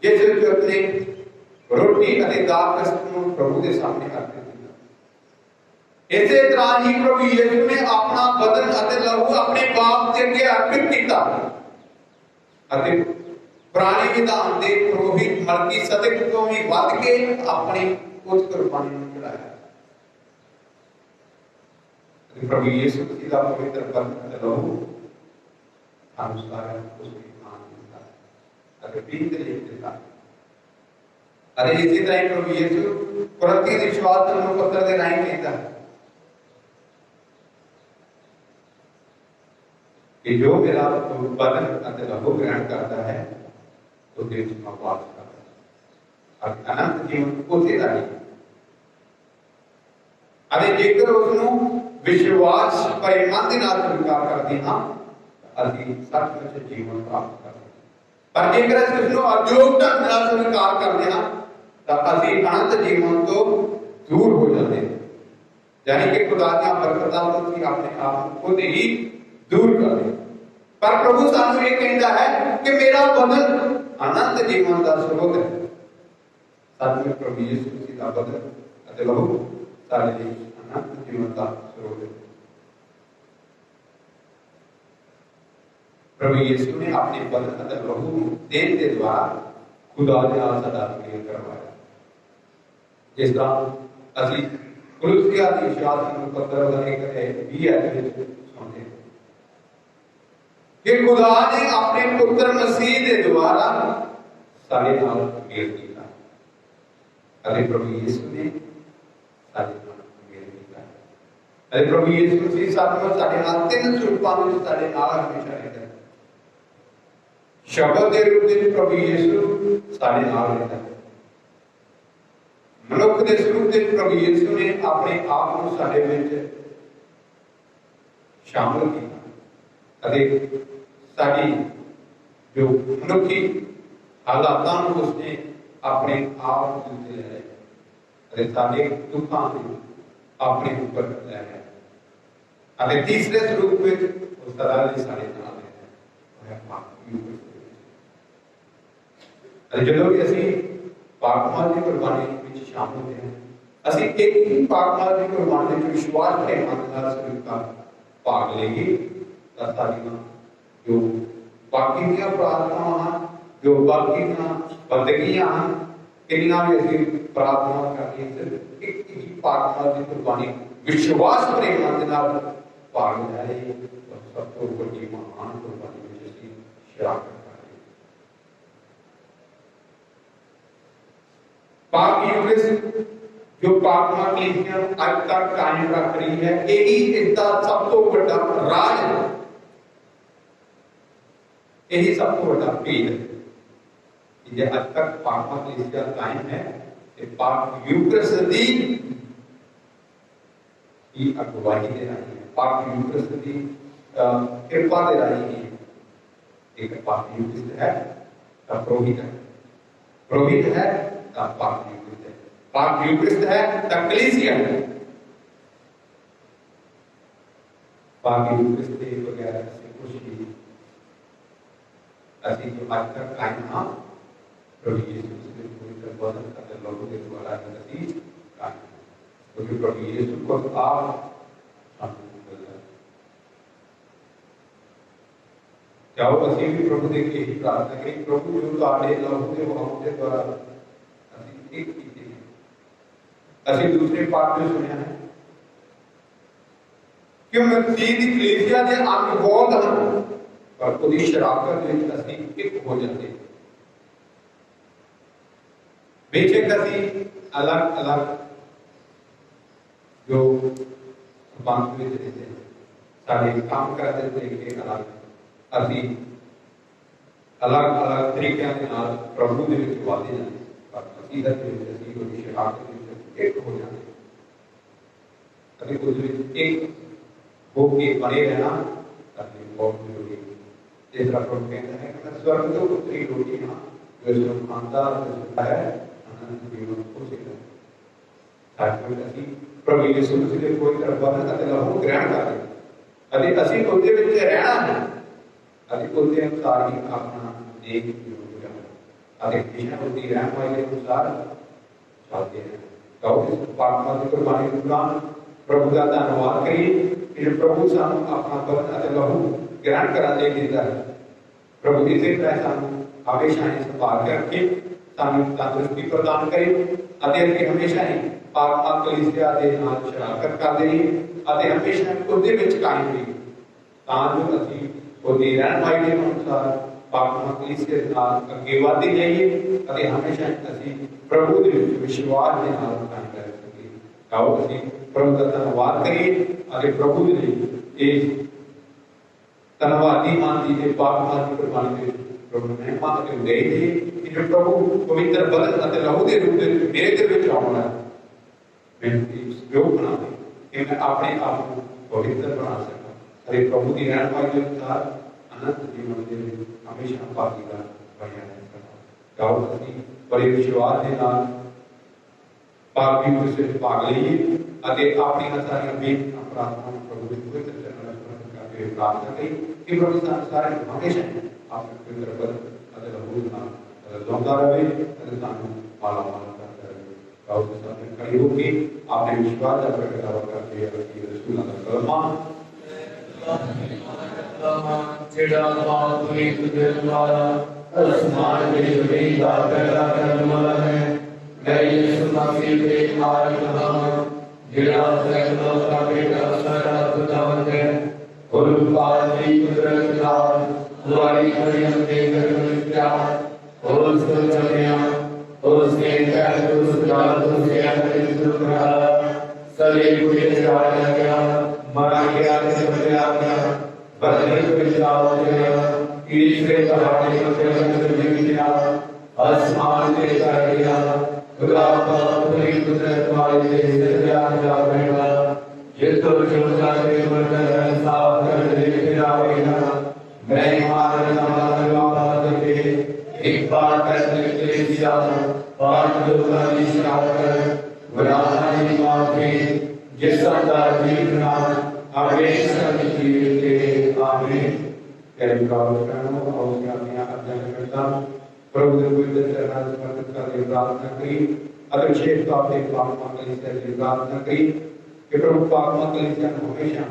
जिस अपने रोटी और दाल को प्रभु के सामने करते थे। इसे तरह ही प्रभु यीशु ने अपना बदन और लहू अपने बाप के अगे अर्पित किया, पुराने विधान के पुरोहित मलकीसदक तो भी वध के अपनी उस कुर्बानी को चढ़ाया। प्रभु यीशु मसीह का पवित्र बदन और लहू अनुसार उसकी मान देता है, अगर पीन के लिए देता है। अरे इसी तरह प्रभु यीशु कुरिन्थियों के विश्वास पत्र दे राही कहता है कि जो मेरा बदन और लहू ग्रहण करता है तो देश में वास करता है और अनंत जीवन उसे राही। अरे जेकर उसनों विश्वास परिमान के नाल स्वीकार करते हाँ असीं सचमुच जीवन प्राप्त करते, पर जेकर असीं उसनों अयोग ढंग नाल स्वीकार करते हाँ तो असीं अनंत जीवन तो दूर हो जाते हैं, यानी कि खुदा दी बरकतां तो असीं अपने आप खुद ही दूर कर दें। पर प्रभु सानू ये कहता है कि मेरा बदन अनंत जीवन का स्रोत है। सच में प्रभु यीशु मसीह का बदन और लहू सारे लिए अनंत जीवन का स्रोत है। प्रभु यीशु ने अपने बदन और लहू देन के द्वारा खुदा के नाल साडा मेल करवाया। जिस तरह असीं कुलुसिया दी शासन पत्र दा एक है 20 अध्याय विच सुनते हैं कि खुदा ने अपने पुत्र मसीह के द्वारा सारे नाल मेल किया, अरे प्रभु यीशु ने सारे नाल मेल किया। अरे प्रभु यीशु मसीह साडे नाल तीन स्वरूपां विच साडे नाल हमेशा रहता है। शब्द के रूप में प्रभु यीशु साडे नाल रहता है, मनुख के स्वरूप में प्रभु यीशु ने अपने आप को साडे विच शामिल किया, अरे साडी जो मनुखी हालातां को उसने अपने आप को ले लिया, अरे साडे दुखां को अपने ऊपर ले लिया, अरे तीसरे स्वरूप में वो सदा लिए साडे नाल है अरे जदों भी असीं पाकमाल की कुर्बानी में शामिल होते हैं, असीं एक ही पाकमाल की कुर्बानी में विश्वास के मन नाल स्वीकार भाग लेंगे तो साडीआं जो बाकी दी प्रार्थनावां हैं, जो बाकी दी बंदगियां हैं, इन्हां भी असीं प्रार्थना करके सिर्फ एक ही पाकमाल की कुर्बानी विश्वास प्रेम मन नाल भाग ले और सब तो बड़ी महान कुर्बानी में असीं शराकत पाक यूक्रिस्ट जो पाकमा कलीसिया आज तक कायम रख रही है, यही इसका सब तो बड़ा राज है, यही सब तो बड़ा भेद है कि आज तक पाकमा कलीसिया कायम है, पाक यूक्रिस्ट दी की अगुवाई दे राही है, पाक यूक्रिस्ट की कृपा दे राही है। एक पाक यूक्रिस्ट है तो पुरोहित है, पुरोहित है तो पाक यूक्रिस्ट है, पाक यूक्रिस्ट है तो कलीसिया है। पाक यूक्रिस्ट के बगैर ऐसे कुछ भी ऐसी जो आज तक कायम हाँ प्रभु यीशु मसीह पूरी तरह बदल करते लोगों के द्वारा नतीज कायम, क्योंकि प्रभु यीशु को आप क्या वो ਅਸੀਂ भी प्रभु ਦੇ ਕੇ ਹੀ प्रार्थना करें, प्रभु जो ਤੁਹਾਡੇ ਲਹੂ ਦੇ ਵਹਾਅ ਦੇ ਦੁਆਰਾ ਅਸੀਂ ਇੱਕ ਕੀਤੇ हैं। ਅਸੀਂ दूसरे पाठ में सुनिया है कि मसीह ਦੀ कलीसिया ਦੇ ਅੰਗ ਬਹੁਤ ਹਨ, पर ਉਹਦੀ ਸ਼ਰਾਕਤ ਵਿੱਚ ਅਸੀਂ ਇੱਕ ਹੋ ਜਾਂਦੇ। बेशक ਅਸੀਂ अलग अलग जो संबंध ਵਿੱਚ रहते हैं, सारे काम करने के तरीके अलग, ਅਸੀਂ अलग अलग तरीकों के नाल प्रभु ਦੇ ਵਿੱਚ ਵਾਧੇ ਜਾਂਦੇ, ਪਰ ਮਸੀਹਤ ਦੇ ਵਿੱਚ ਅਸੀਂ ਉਹਦੀ ਸ਼ਰਾਕਤ ਵਿੱਚ ਇੱਕ ਹੋ ਜਾਂਦੇ। ਕਦੇ ਉਸ ਵਿੱਚ ਇੱਕ ਹੋ ਕੇ ਬਣੇ ਰਹਿਣਾ ਸਾਡੇ ਬਹੁਤ ਜ਼ਰੂਰੀ ਹੈ। जिस तरह प्रभु कहता है कि मैं स्वर्ग तो उतरी रोटी हाँ जो इसको खांदा है अनंत जीवन को से साथ में प्रभु यीशु मसीह के कोई तरह बदल करते लहू ग्रहण करते अभी ਅਸੀਂ ਉਹਦੇ ਵਿੱਚ ਰਹਿਣਾ ਹੈ, ਅਸੀਂ ਉਹਦੇ ਅਨੁਸਾਰ ਹੀ ਆਪਣਾ ਦੇਖ ਜੀਵਨ ਕਰਨਾ ਅਤੇ ਜਿਨ੍ਹਾਂ ਉਹਦੀ ਰਹਿਨਮਾਈ ਦੇ ਅਨੁਸਾਰ ਚੱਲਦੇ हैं। तो इस पात्मा की कुर्बानी के दौरान प्रभु का धन्यवाद करिए कि प्रभु सानू अपना बदन ਅਤੇ लहू ग्रहण करा दे देता है। प्रभु इसे तरह सानू हमेशा ही संभाल के रखे, सानू तंदुरुस्ती प्रदान करे ਅਤੇ ਅਸੀਂ ਹਮੇਸ਼ਾ ਹੀ ਪਾਕ ਕਲੀਸਿਆ ਦੇ ਨਾਲ ਸ਼ਰਾਕਤ ਕਰਦੇ ਰਹੀਏ ਅਤੇ ਹਮੇਸ਼ਾ ਉਹਦੇ ਵਿੱਚ ਕਾਇਮ ਰਹੀਏ ਤਾਂ ਜੋ ਅਸੀਂ ਉਹਦੀ ਰਹਿਨਮਾਈ ਦੇ ਅਨੁਸਾਰ ਪਾਕ ਕਲੀਸਿਆ ਦੇ ਨਾਲ ਅੱਗੇ ਵਧਦੇ ਜਾਈਏ ਅਤੇ ਹਮੇਸ਼ਾ ਅਸੀਂ ਪ੍ਰਭੂ ਦੇ ਵਿੱਚ ਵਿਸ਼ਵਾਸ ਦੇ ਨਾਲ ਕਾਇਮ ਰਹਿ ਸਕੀਏ। ਆਓ ਅਸੀਂ ਪ੍ਰਭੂ ਦਾ ਧੰਨਵਾਦ ਕਰੀਏ ਅਤੇ ਪ੍ਰਭੂ ਦੇ ਲਈ ਇਸ ਧੰਨਵਾਦੀ ਮਨ ਦੀ ਪਾਕ ਮਨ ਦੀ ਕੁਰਬਾਨੀ ਦੇ प्रभु ने मान के गए थे कि जो प्रभु पवित्र बदन ਅਤੇ ਲਹੂ ਦੇ ਰੂਪ ਵਿੱਚ ਮੇਰੇ ਦੇ ਵਿੱਚ ਆਉਣਾ ਹੈ, ਮੈਨੂੰ ਇਸ ਯੋਗ ਬਣਾ ਦੇ ਕਿ ਮੈਂ ਆਪਣੇ ਆਪ ਨੂੰ ਪਵਿੱਤਰ ਬਣਾ ਸਕਾਂ ਅਤੇ ਪ੍ਰਭੂ ਦੀ ਰਹਿਨਮਾਈ ਦੇ ਅਨੁਸਾਰ ਅਨੰਤ ਜੀਵਨ ਦੇ ਵਿੱਚ ਹਮੇਸ਼ਾ ਭਾਗੀਦਾਰ ਬਣਿਆ ਰਹਿ ਸਕਾਂ। ਆਓ ਅਸੀਂ ਬੜੇ ਵਿਸ਼ਵਾਸ ਦੇ ਨਾਲ ਪਾਕ ਦੀ ਵਿੱਚ ਭਾਗ ਲਈਏ ਅਤੇ ਆਪਣੀਆਂ ਸਾਰੀਆਂ ਬੇਨਤੀਆਂ ਪ੍ਰਾਰਥਨਾਵਾਂ ਨੂੰ ਪ੍ਰਭੂ ਦੇ ਪਵਿੱਤਰ ਚਰਨਾਂ ਵਿੱਚ ਸਮਰਪਿਤ ਕਰਕੇ ਪ੍ਰਾਰਥਨਾ ਕਰੀਏ ਕਿ ਪ੍ਰਭੂ ਸਾਨੂੰ ਸਾਰੇ ਹਮੇਸ਼ਾ आप पवित्र बदन अदर भूलना अदर लौटा रहे अदर सानू माला माला करता रहे। गाँव के सामने खड़ी होगी आपने विश्वास का प्रगटावा करके अपनी रसूल का कलमा जेड़ा बापुरी तुझे वाला आसमान में जमीन का पैदा करने वाला है, मैं यीशु मसीह के आर कहा जेड़ा सैकड़ों का बेटा सारा खुदावंद है और पानी कुदरत का हमारी मरियम के घर में क्या और उसको जमिया और उसके पैर को सुधार उसके अंदर सुधरा सभी कुछ चढ़ाया गया मरा गया जमया गया बदले को जाओ गया तीसरे पहाड़ी के अंदर जीव गया आसमान में चढ़ गया खुदा का पूरी कुदरत वाले से जा बैठा ये तो चलता है मर्दन साफ कर लेके आएगा। मैं मारना लगा के एक बार करने के दिया पांच लोगों ने शाकर वरानी माफी जिसका जीवना हमेशा जीवते आमीन। तेरे प्रार्थना और ज्ञानिया अध्ययन करता प्रभु के पवित्र चरणों में समर्पित करके प्रार्थना करी अगर शेष तो आपने पाक कलीसिया की प्रार्थना करी कि प्रभु पाक कलीसिया हमेशा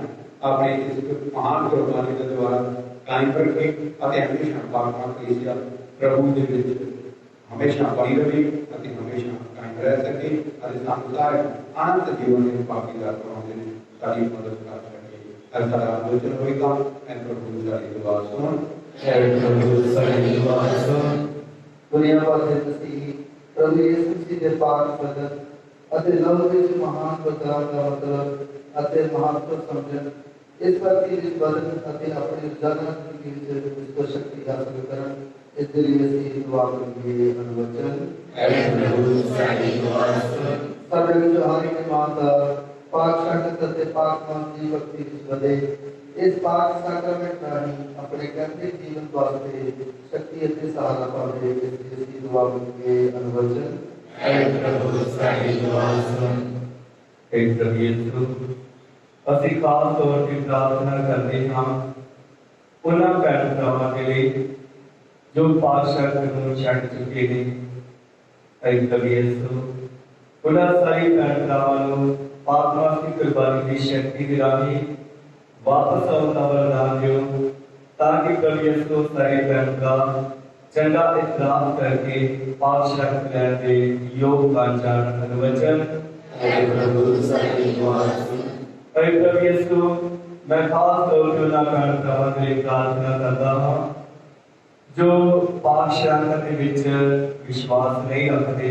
अपने इस महान कुर्बानी के द्वारा कायम रखे ਅਤੇ ਹਮੇਸ਼ਾ ਪਾਕ ਕਲੀਸਿਆ ਪ੍ਰਭੂ ਦੇ ਵਿੱਚ ਹਮੇਸ਼ਾ ਬਣੀ ਰਹੇ ਅਤੇ ਹਮੇਸ਼ਾ ਕਾਇਮ ਰਹਿ ਸਕੇ ਅਤੇ ਸਾਨੂੰ ਸਾਰੇ ਅਨੰਤ ਜੀਵਨ ਦੇ ਭਾਗੀਦਾਰ ਬਣਾਉਣ ਦੇ ਸਾਡੀ ਮਦਦ ਕਰ ਸਕੇ। ਅਰ ਸਾਡਾ ਆਲੋਚਨ ਹੋਏਗਾ ਐਂ ਪ੍ਰਭੂ ਸਾਡੀ ਦੁਆ ਸੁਣ प्रभु सारी दुआ सुन। दुनिया भर ਦੇ ਮਸੀਹ ਪ੍ਰਭੂ ਯਿਸੂ ਮਸੀਹ ਦੇ ਪਾਕ ਬਦਨ ਅਤੇ ਲਹੂ ਵਿੱਚ ਮਹਾਨ ਬਦਲਾਅ ਦਾ ਮਤਲਬ ਅਤੇ ਮਹੱਤਵ ਸਮਝਣ इस प्रति इस बदन अपने अपने जाना की इसको शक्ति हासिल करन इसके लिए से दुआ करेंगे अनुवचन ऐ प्रभु सारी दुआ सुन। सर्व जो हमारी माता पाक संगत ਅਤੇ पाक मन की भक्ति ਵਿੱਚ ਵਧੇ। ਇਸ पाक ਸੈਕਰਾਮੈਂਟ ਰਾਹੀਂ ਆਪਣੇ ਕੈਥੋਲਿਕ ਜੀਵਨ ਵਾਸਤੇ ਸ਼ਕਤੀ ਅਤੇ ਸਹਾਰਾ ਪਾਵੇ। ਇਸ ਦੀ ਦੁਆ ਮੰਗੇ ਅਨੁਵਚਨ। ऐ प्रभु साडी दुआ सुन। हे प्रभु यीशु, ਅਸੀਂ ਖਾਸ ਤੌਰ ਤੇ ਪ੍ਰਾਰਥਨਾ ਕਰਦੇ ਹਾਂ ਉਹਨਾਂ ਭੈਣ ਭਰਾਵਾਂ ਦੇ ਲਈ ਜੋ ਪਾਤਸ਼ਾਹ ਨੂੰ ਛੱਡ ਚੁੱਕੇ ਨੇ। ऐ प्रभु यीशु, ਉਹਨਾਂ ਸਾਰੇ ਭੈਣ ਭਰਾਵਾਂ ਨੂੰ ਪਾਤਮਾ ਦੀ ਕੁਰਬਾਨੀ ਦੀ ਸ਼ਕਤੀ ਦੇ ਰਾਹੀਂ ਵਾਪਸ ਆਉਣ ਦਾ ਵਰਦਾਨ ਦਿਓ ਤਾਂ ਕਿ ਪ੍ਰਭੂ ਯਿਸੂ ਸਾਰੇ ਭੈਣ ਭਰਾ ਚੰਗਾ ਇਤਰਾਫ ਕਰਕੇ ਪਾਤਸ਼ਾਹ ਲੈਣ ਦੇ ਯੋਗ ਬਣ ਜਾਣ। ਅਨੁਵਚਨ। ऐ प्रभु साडी दुआ सुन। ऐ प्रभु यीशु, मैं खास तौर पर ਉਹਨਾਂ ਭੈਣ ਭਰਾਵਾਂ ਦੇ ਲਈ ਪ੍ਰਾਰਥਨਾ ਕਰਦਾ ਹਾਂ ਜੋ ਪਾਤਸ਼ਾਹ ਦੇ ਵਿੱਚ ਵਿਸ਼ਵਾਸ ਨਹੀਂ ਰੱਖਦੇ।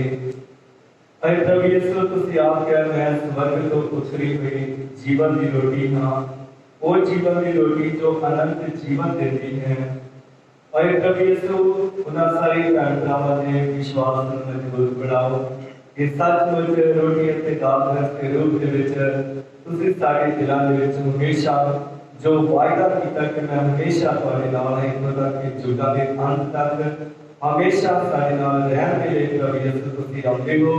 ऐ प्रभु यीशु, ਤੁਸੀਂ ਆਪ ਕਿਹਾ ਮੈਂ ਸਵਰਗ ਤੋਂ ਉਤਰੀ ਹੋਈ ਜੀਵਨ ਦੀ ਰੋਟੀ ਹਾਂ, ਉਹ ਜੀਵਨ ਦੀ ਰੋਟੀ ਜੋ ਅਨੰਤ ਜੀਵਨ ਦਿੰਦੀ ਹੈ। ऐ प्रभु यीशु, ਉਹਨਾਂ ਸਾਰੇ ਭੈਣ ਭਰਾਵਾਂ ਦੇ ਵਿਸ਼ਵਾਸ ਨੂੰ ਮਜ਼ਬੂਤ ਬਣਾਓ ਕਿ ਸੱਚਮੁੱਚ ਰੋਟੀ ਅਤੇ ਦਾਤ ਦੇ ਰੂਪ ਦੇ ਵਿੱਚ ਤੁਸੀਂ ਸਾਡੇ ਦਿਲਾਂ ਦੇ ਵਿੱਚ ਹਮੇਸ਼ਾ ਜੋ ਵਾਅਦਾ ਕੀਤਾ ਕਿ ਮੈਂ ਹਮੇਸ਼ਾ ਤੁਹਾਡੇ ਨਾਲ ਹਾਂ ਇੱਥੋਂ ਤੱਕ ਕਿ ਜੁਗਾਂ ਦੇ ਅੰਤ ਤੱਕ ਹਮੇਸ਼ਾ ਸਾਡੇ ਨਾਲ ਰਹਿਣ ਦੇ ਲਈ ਪ੍ਰਭੂ ਯਿਸੂ ਤੁਸੀਂ ਆਉਂਦੇ ਹੋ।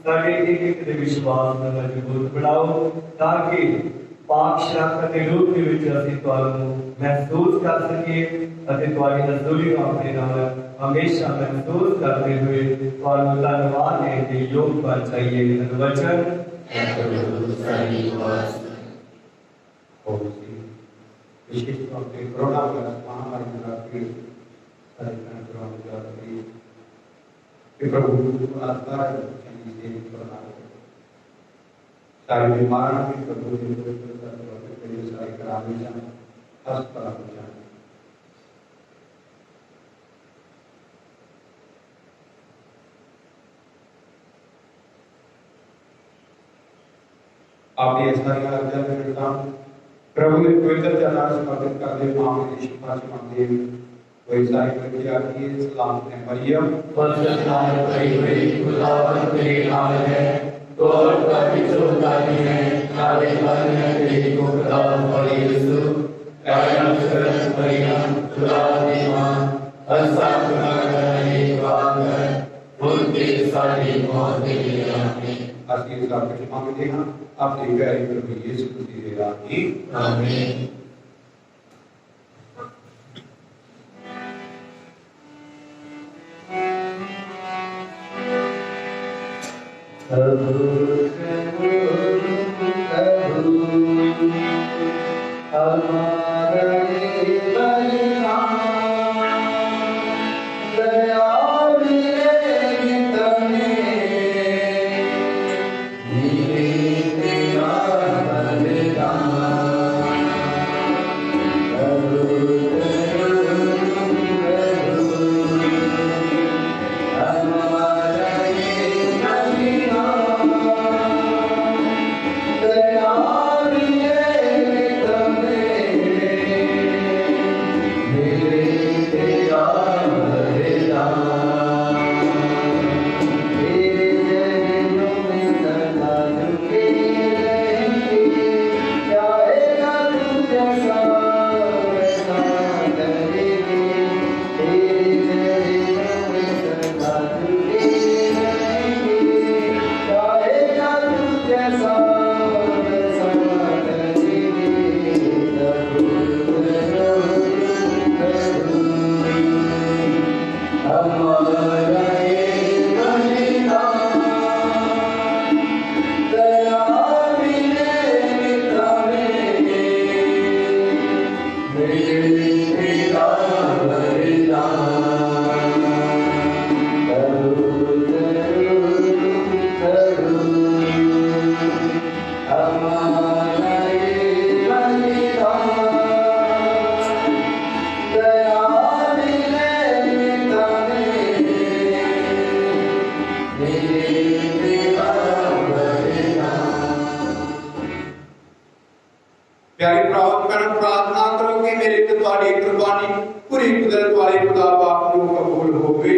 ਸਾਡੇ ਇੱਕ ਇੱਕ ਦੇ ਵਿਸ਼ਵਾਸ ਨੂੰ ਮਜ਼ਬੂਤ ਬਣਾਓ ਤਾਂ ਕਿ ਪਾਕ ਸ਼ਾਂਤ ਦੇ ਰੂਪ ਦੇ ਵਿੱਚ ਅਸੀਂ ਤੁਹਾਨੂੰ ਮਹਿਸੂਸ ਕਰ ਸਕੀਏ ਅਤੇ ਤੁਹਾਡੀ ਹਜ਼ੂਰੀ ਨੂੰ ਆਪਣੇ ਨਾਲ ਹਮੇਸ਼ਾ ਮਹਿਸੂਸ ਕਰਦੇ ਹੋਏ ਤੁਹਾਨੂੰ ਧੰਨਵਾਦ ਦੇਣ ਦੇ ਯੋਗ ਬਣ ਜਾਈਏ। ਅਨੁਵਚਨ। ऐ प्रभु साडी दुआ सुन। और विशेष तौर पर कोरोना वायरस महामारी का पीड़ित सारे भैन भरावां के प्रभु आत्मा चंगी सेवी करना सारे बीमार भी प्रभु जी को करते सारे करावे जान अस्पताल में जान। आपने सारी आज्ञा में प्रभु ने पवित्र चरण समर्पित करते मामले की शिफा से मांगते वही सारी प्रक्रिया की सलाम ने मरियम पवित्र नाम भरी हुई खुदावंद तेरे नाम है तो और का भी चौधारी है नारे मन है तेरी को खुदा बड़ी यीशु कायम सरस मरियम खुदा की मां हंसा खुदा करने वांगर बुद्धि सारी मौत के लिए आमीन। ਅਸੀਂ ਇਸ ਗੱਲ ਵਿੱਚ ਮੰਗਦੇ ਹਾਂ ਆਪਣੇ ਪਿਆਰੇ ਪ੍ਰਭੂ ਯਿਸੂ ਮਸੀਹ ਦੇ ਰਾਹੀਂ आमीन। प्यारे प्रार्थना प्रार्थना करो कि मेरे ते तुम्हारी कुर्बानी पूरी कुदरत वाले खुदा बाप को कबूल होवे।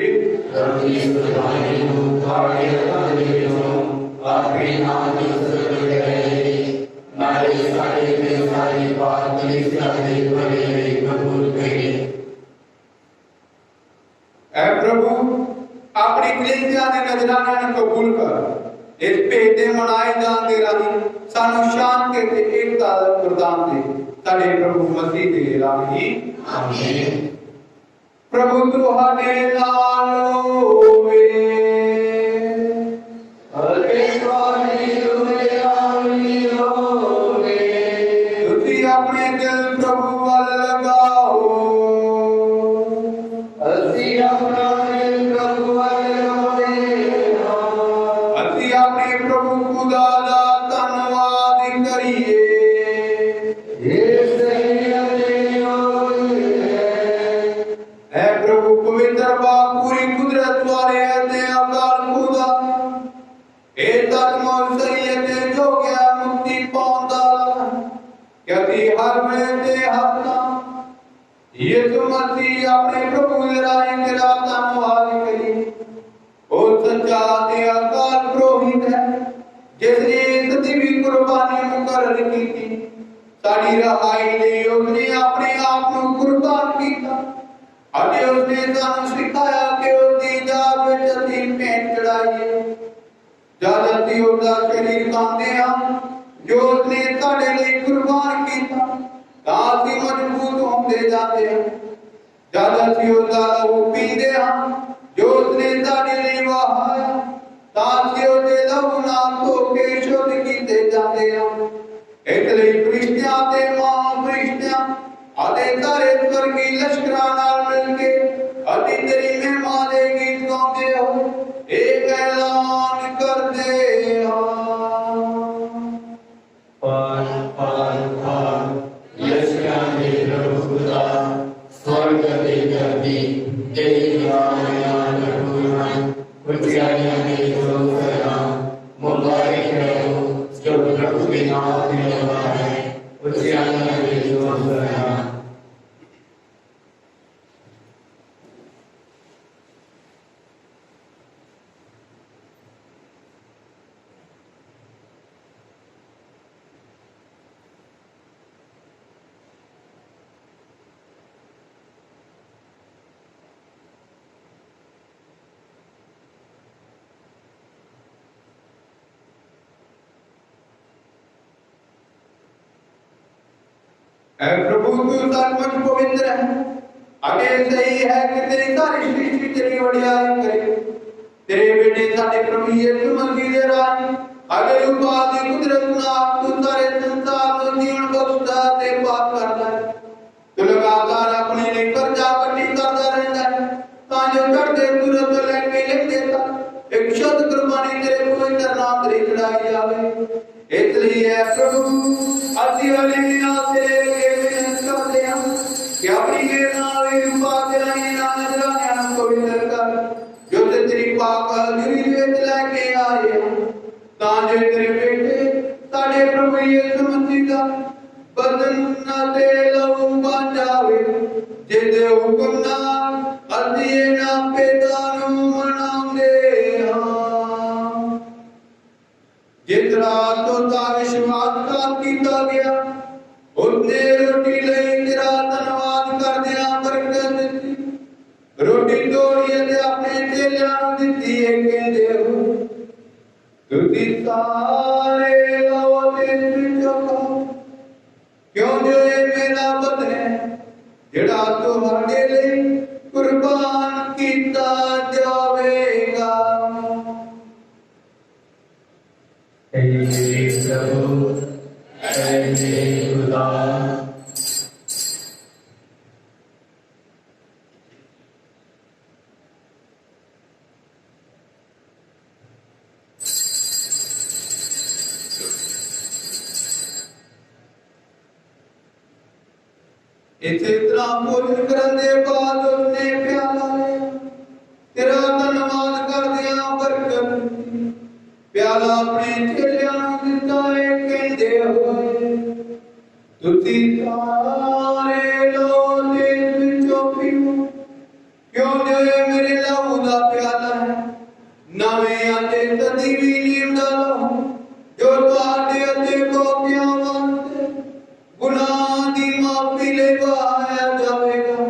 रब्बी कुर्बानी को थारे हथे विचों आखिरी नाम जो सर गए इस भेद दे मनाए जाण दे राही सानू शांति ते एकता प्रदान दे साडे प्रभु मसीह दे राही आमीन। प्रभु तुहाडे नाल होवे अते तुहाडी रूह नाल भी होवे। तुसीं अपने दिल प्रभु वल लगाओ असीं अपना दिल प्रभु वल लगाउने हां। असीं अपने प्रभु खुदा दा धन्नवाद करिए है प्रभु पवित्र बाप पूरी कुदरत वाले ते अकाल खुदा ए तत्म सही ते जो गया मुक्ति पाउंदा क्योंकि हर वेले हर यीशु मसीह अपने प्रभु दे राही तेरा धन्नवाद करी ओ सच्चा ते अकाल पुरोहित है जिसने सतीवी कुर्बानी मुकर्रर की थी साडी रहाई लई उसने अपने आप को कुर्बान किया अते उसने सानू सिखाया कि उसकी याद विच असीं भेंट चढ़ाईए जद असीं उसदा शरीर खांदे हां जो उसने साडे लई कुर्बान किया तां असीं मजबूत होंदे जांदे हां। जद असीं उसदा लहू पींदे हां जो उसने साडे लई वहाया तां असीं उसदे लहू नाल धो के शुद्ध कीते जांदे हां। इसलिए फरिश्तियां ते महाफरिश्तियां आदे सारे स्वर्गी लश्करां नाल मिलके अति तेरी महिमा दे गीत गाउंदे हो एक ऐलान करदे हां पर लश्करां दे प्रभु खुदा स्वर्ग ते धरती तेरी नाम रघुनाम खुदाया ने जो करा मुबारक रहो जो प्रभु के नाम में लगा है खुदाया ने जो करा। ऐ प्रभु तू सचमुच पवित्र है अगे सही है कि तेरी सारी सृष्टि तेरी वडियाई करे तेरे बेटे साडे प्रभु यीशु मसीह दे राही अगे उपाधि कुदरत नाल तू सारे संसार को जीवन बख्शदा ते पाक करदा है। तू लगातार अपने लिए कर्जा कट्टी करदा रहंदा है तां जो करदे तुरंत लेके देता एक शुद्ध कुर्बानी तेरे पवित्र नाम ते चढ़ाई जावे। इसलिए है प्रभु असीं हालेलुया तेरे कि अपनी नावे रूपा तेरी नाम जलाने पवित्र कर जो तेरी पाक हजूरी विच लेके आए तां जो तेरे बेटे साडे प्रभु यीशु मसीह दा बदन ते लहू बन जावे जिहदे हुक्म नाल असीं इन्हां भेदां नूं मनाउंदे हां। जिस रात तुहाडा विश्वासघात कीता गया उसने रोटी लई तेरा धन्नवाद करदिया बरकत दित्ती रोटी तोड़ी ते अपने चेलियां नूं दित्ती कहंदे हो तुसीं सारे लओ ते विचों खाओ क्यों जो ये मेरा बदन है जिहड़ा तुहाडे लई कुर्बान कीता जावेगा। हे प्रभु हे खुदा इसे तरह भोजन करन दे बाद उसने प्याला लिया तेरा धन्नवाद करदिया बरकत दित्ती प्याला अपने चेलियां नूं दित्ता कहंदे होए तुसीं सारे लो ते विचों पीओ क्यों जो ये मेरे लहू दा प्याला है नवें अते सजीवी नीम दा लहू जो तुहाडे अते पापियां वास्ते गुनाह दी माफी ले बहाया जावेगा।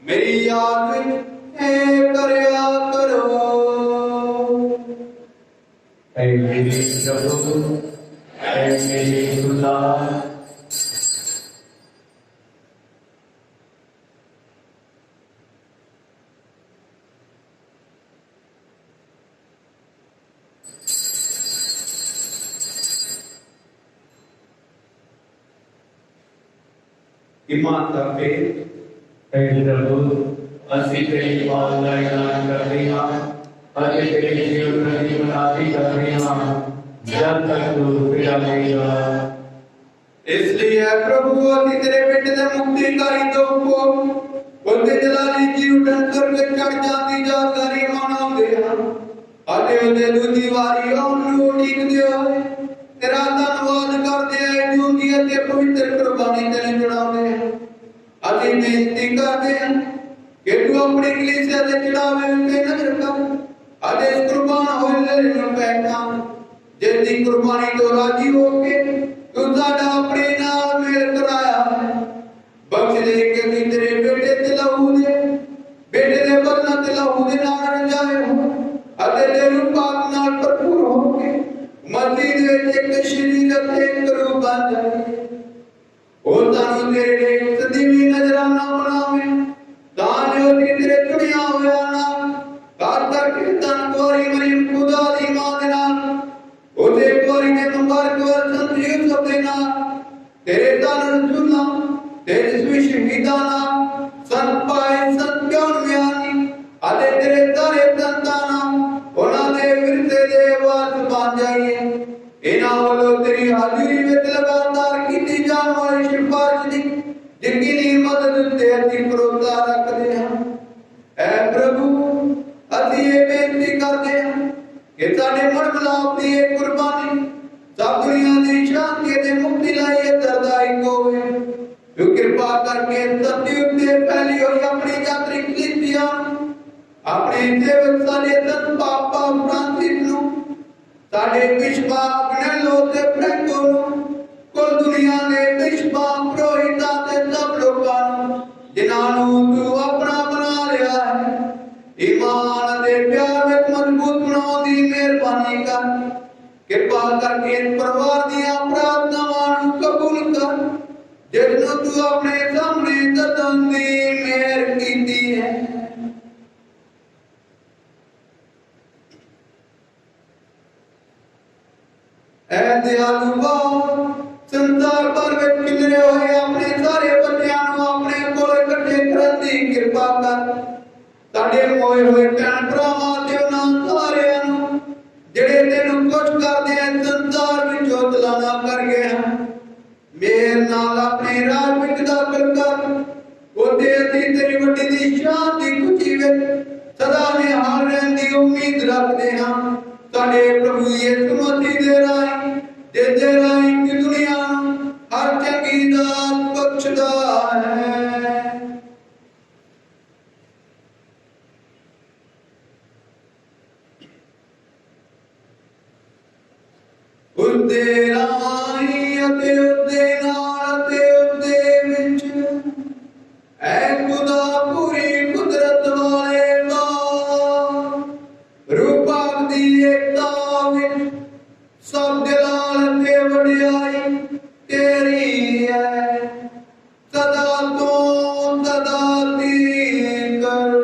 मेरी याद विच ए करया करो। हे मेरे प्रभु ऐ मेरे खुदा। ईमान का पेट हे प्रभु ਅਸੀਂ ਤੇਰੀ ਬਾਤ ਦਾ ਐਲਾਨ ਕਰਦੇ ਹਾਂ ਅਤੇ ਤੇਰੇ ਜੀਵਨ ਦੀ ਮਨਾਹੀ ਕਰਦੇ ਹਾਂ ਜਦ ਤੱਕ ਤੂੰ ਫਿਰ ਆਵੇਗਾ। इसलिए है प्रभु अति तेरे बेटे दे मुक्तिकारी तो को ਉਹਦੇ ਜਲਾਲੀ ਜੀ ਉਡਣ ਕਰਕੇ ਚੜ ਜਾਂਦੀ ਜਾਣਕਾਰੀ ਮਨਾਉਂਦੇ ਹਨ ਅਤੇ ਉਹਦੇ ਦੂਜੀ ਵਾਰੀ ਉਹਨੂੰ ਉਡੀਕਦੇ ਹੋਏ ਤੇਰਾ ਧੰਨਵਾਦ ਕਰਦੇ ਆ ਜੂੰਦੀ ਅਤੇ ਪਵਿੱਤਰ ਕੁਰਬਾਨੀ ਤੇਰੇ ਚੜਾਉਂਦੇ ਹਨ ਅਤੇ ਬੇਨਤੀ ਕਰਦੇ ਹਨ ਕਿ ਤੂੰ ਆਪਣੀ ਕਲੀਸਿਆ ਦੇ ਚੜਾਵੇ ਉੱਤੇ ਨਜ਼ਰ ਕਰ ਅਤੇ ਇਸ ਕੁਰਬਾਨ ਹੋਏ ਲੜੇ ਨੂੰ ਪਹਿਚਾਨ ਜਿਸ ਦੀ ਕੁਰਬਾਨੀ ਤੋਂ ਰਾਜੀ ਹੋ ਕੇ ਤੂੰ ਸਾਡਾ ਆਪਣੇ ਨਾਲ ਮੇਲ ਕਰਾਇਆ ਹੈ ਬਖਸ਼ ਦੇ ਕੇ ਵੀ ਤੇਰੇ ਬੇਟੇ ਤੇ ਲਹੂ ਦੇ ਬੇਟੇ ਦੇ ਬਦਲਾ ਤੇ ਲਹੂ ਦੇ ਨਾਲ ਰਜਾਏ ਹੋ ਅਤੇ ਤੇਰੇ ਪਾਕ ਨਾਲ ਭਰਪੂਰ ਹੋ ਕੇ ਮਸੀਹ ਦੇ ਵਿੱਚ ਇੱਕ ਸ਼ਰੀਰ ਅਤੇ ਇੱਕ ਰੂਹ ਬਣ ਜਾਏ। ਉਹ ਸਾਨੂੰ ਤੇਰੇ ਲਈ ਸਦੀਵੀ ਨਜ਼ਰਾਨਾ ਬਣਾਵੇ ਤਾਂ ਜੋ ਅਸੀਂ ਤੇਰੇ ਚੁਣਿਆ ਹੋਇਆ ਨਾਲ ਕਾਰ ਕਰਕੇ ਤਨ ਕੋਰੀ ਮਰੀਮ ਖੁਦਾ ਦੀ ਮਾਂ ਦੇ ਨਾਲ ਉਹਦੇ ਕੋਰੀ ਦੇ ਮੁਬਾਰਕ ਵਰ ਸੰਜੀਵ ਸਭ ਦੇ ਨਾਲ ਤੇਰੇ ਦਾਨ ਰਸੂਲਾਂ ਤੇਰੇ ਸ਼ਹੀਦਾਂ ਨਾਲ ਸੰਤ ਪਾਏ ਸੰਤ ਕਿਉਂ ਮਿਆਨੀ ਅਤੇ ਤੇਰੇ ਦਾਰੇ ਸੰਤਾਨਾਂ ਉਹਨਾਂ ਦੇ ਵਿਰਸੇ ਦੇ ਵਾਰਸ ਬਣ ਜਾਈਏ। ਇਹਨਾਂ ਵੱਲੋਂ ਤੇਰੀ ਹਾਜ਼ਰੀ ਵਿੱਚ ਲਗਾਤਾਰ ਕੀਤੀ ਜਾਣ ਵਾਲੀ ਸਿਫਾਰਿਸ਼ ਦੀ ਯਕੀਨੀ ਮਦਦ ਉੱਤੇ ਅਸੀਂ ਭਰੋਸਾ ਰੱਖਦੇ ਹਾਂ। ਐ ਪ੍ਰਭੂ ਅਸੀਂ ਇਹ ਬੇਨਤੀ ਕਰਦੇ ਹਾਂ ਕਿ ਸਾਡੇ ਮਨ ਮਿਲਾਪ ਦੀ ਇਹ ਕੁਰਬਾਨੀ ਸਭ ਦੁਨੀਆ ਦੀ ਸ਼ਾਂਤੀ ਤੇ ਮੁਕਤੀ ਲਈ ਦਰਦਾਇਕ ਹੋਵੇ। ਤੂੰ ਕਿਰਪਾ ਕਰਕੇ ਧਰਤੀ ਉੱਤੇ ਫੈਲੀ ਹੋਈ ਆਪਣੀ ਯਾਤਰੀ ਕਲੀਸਿਆ ਆਪਣੇ ਸੇਵਕ ਸਾਡੇ ਸੰਤ ਪਾਪਾ ਫ੍ਰਾਂਸਿਸ ਨੂੰ ਸਾਡੇ ਬਿਸ਼ਪਾ ਅਗਨੈਲੋ ਤੇ ਫ੍ਰੈਂਕੋ ਨੂੰ ਕੁੱਲ ਦੁਨੀਆ ਦੇ ਬਿਸ਼ਪਾ ਪੁਰੋਹਿਤਾਂ ਤੇ ਸਭ ਲੋਕਾਂ ਨੂੰ ਜਿਨ੍ਹਾਂ ਨੂੰ ਤੂੰ ਆਪਣਾ ਬਣਾ ਲਿਆ ਹੈ ਈਮਾਨ ਦੇ ਪਿਆਰ ਵਿੱਚ ਮਜ਼ਬੂਤ ਬਣਾਉਣ ਦੀ ਮਿਹਰਬਾਨੀ ਕਰ। ਕਿਰਪਾ ਕਰਕੇ ਇਸ ਪਰਿਵਾਰ ਦੀਆਂ ਪ੍ਰਾਰਥਨਾਵਾਂ ਨੂੰ ਕਬੂਲ ਕਰ ਜਿਸ ਨੂੰ ਤੂੰ ਆਪਣੇ ਸਾਹਮਣੇ ਦੱਸਣ ਦੀ ਮਿਹਰ ਕੀਤੀ ਹੈ। ਐ ਦਿਆਲੂ ਬਾਬਾ ਸੰਸਾਰ ਭਰ ਵਿੱਚ ਖਿਲਰੇ ਹੋਏ ਆਪਣੇ ਸਾਰੇ ਬੱਚਿਆਂ ਨੂੰ ਆਪਣੇ ਕੋਲ ਇਕੱਠੇ ਕਰਨ ਦੀ ਕਿਰਪਾ ਕਰ। ਸਾਡੇ ਮੋਏ ਹੋਏ ਭੈਣ ਭਰਾਵਾਂ ਤੇ ਉਹਨਾਂ ਸਾਰਿਆਂ ਨੂੰ ਜਿਹੜੇ ਤੈਨੂੰ ਖੁਸ਼ ਕਰਦੇ ਆ ਸੰਸਾਰ ਵਿੱਚੋਂ ਚਲਾਣਾ ਕਰ ਗਏ ਹਨ ਮੇਰ ਨਾਲ ਆਪਣੇ ਰਾਜ ਵਿੱਚ ਦਾਖਲ ਕਰ। ਉਹਦੇ ਅਸੀਂ ਤੇਰੀ ਵੱਡੀ ਦੀ ਸ਼ਾਨ ਦੀ ਖੁਸ਼ੀ ਵਿੱਚ ਸਦਾ ਨਿਹਾਲ ਰਹਿਣ ਦੀ ਉਮੀਦ ਰੱਖਦੇ ਹਾਂ। ਸਾਡੇ ਪ੍ਰਭੂ ਯਿਸੂ ਮਸੀਹ ਦੇ ਰਾਹੀਂ ਜਿਸ ਦੇ ਰਾਹੀਂ ਕਿ ਦੁਨੀਆ ਨੂੰ ਹਰ ਚੰਗੀ ਦਾਤ ਬਖਸ਼ਦਾ ਹੈ। ਉਸਦੇ ਰਾਹੀਂ ਅਤੇ ਉਸਦੇ ਨਾਲ ਅਤੇ ਉਸਦੇ ਵਿੱਚ ਐ ਖੁਦਾ ਪੂਰੀ ਕੁਦਰਤ ਵਾਲੇ ਦਾ ਰੂਪਾਂ ਦੀ ਏਕਤਾ ਵਿੱਚ ਸਭ ਜਲਾਲ ਤੇ ਵਡਿਆਈ ਤੇਰੀ ਹੈ ਸਦਾ ਤੋਂ ਸਦਾ ਤੀਕਰ।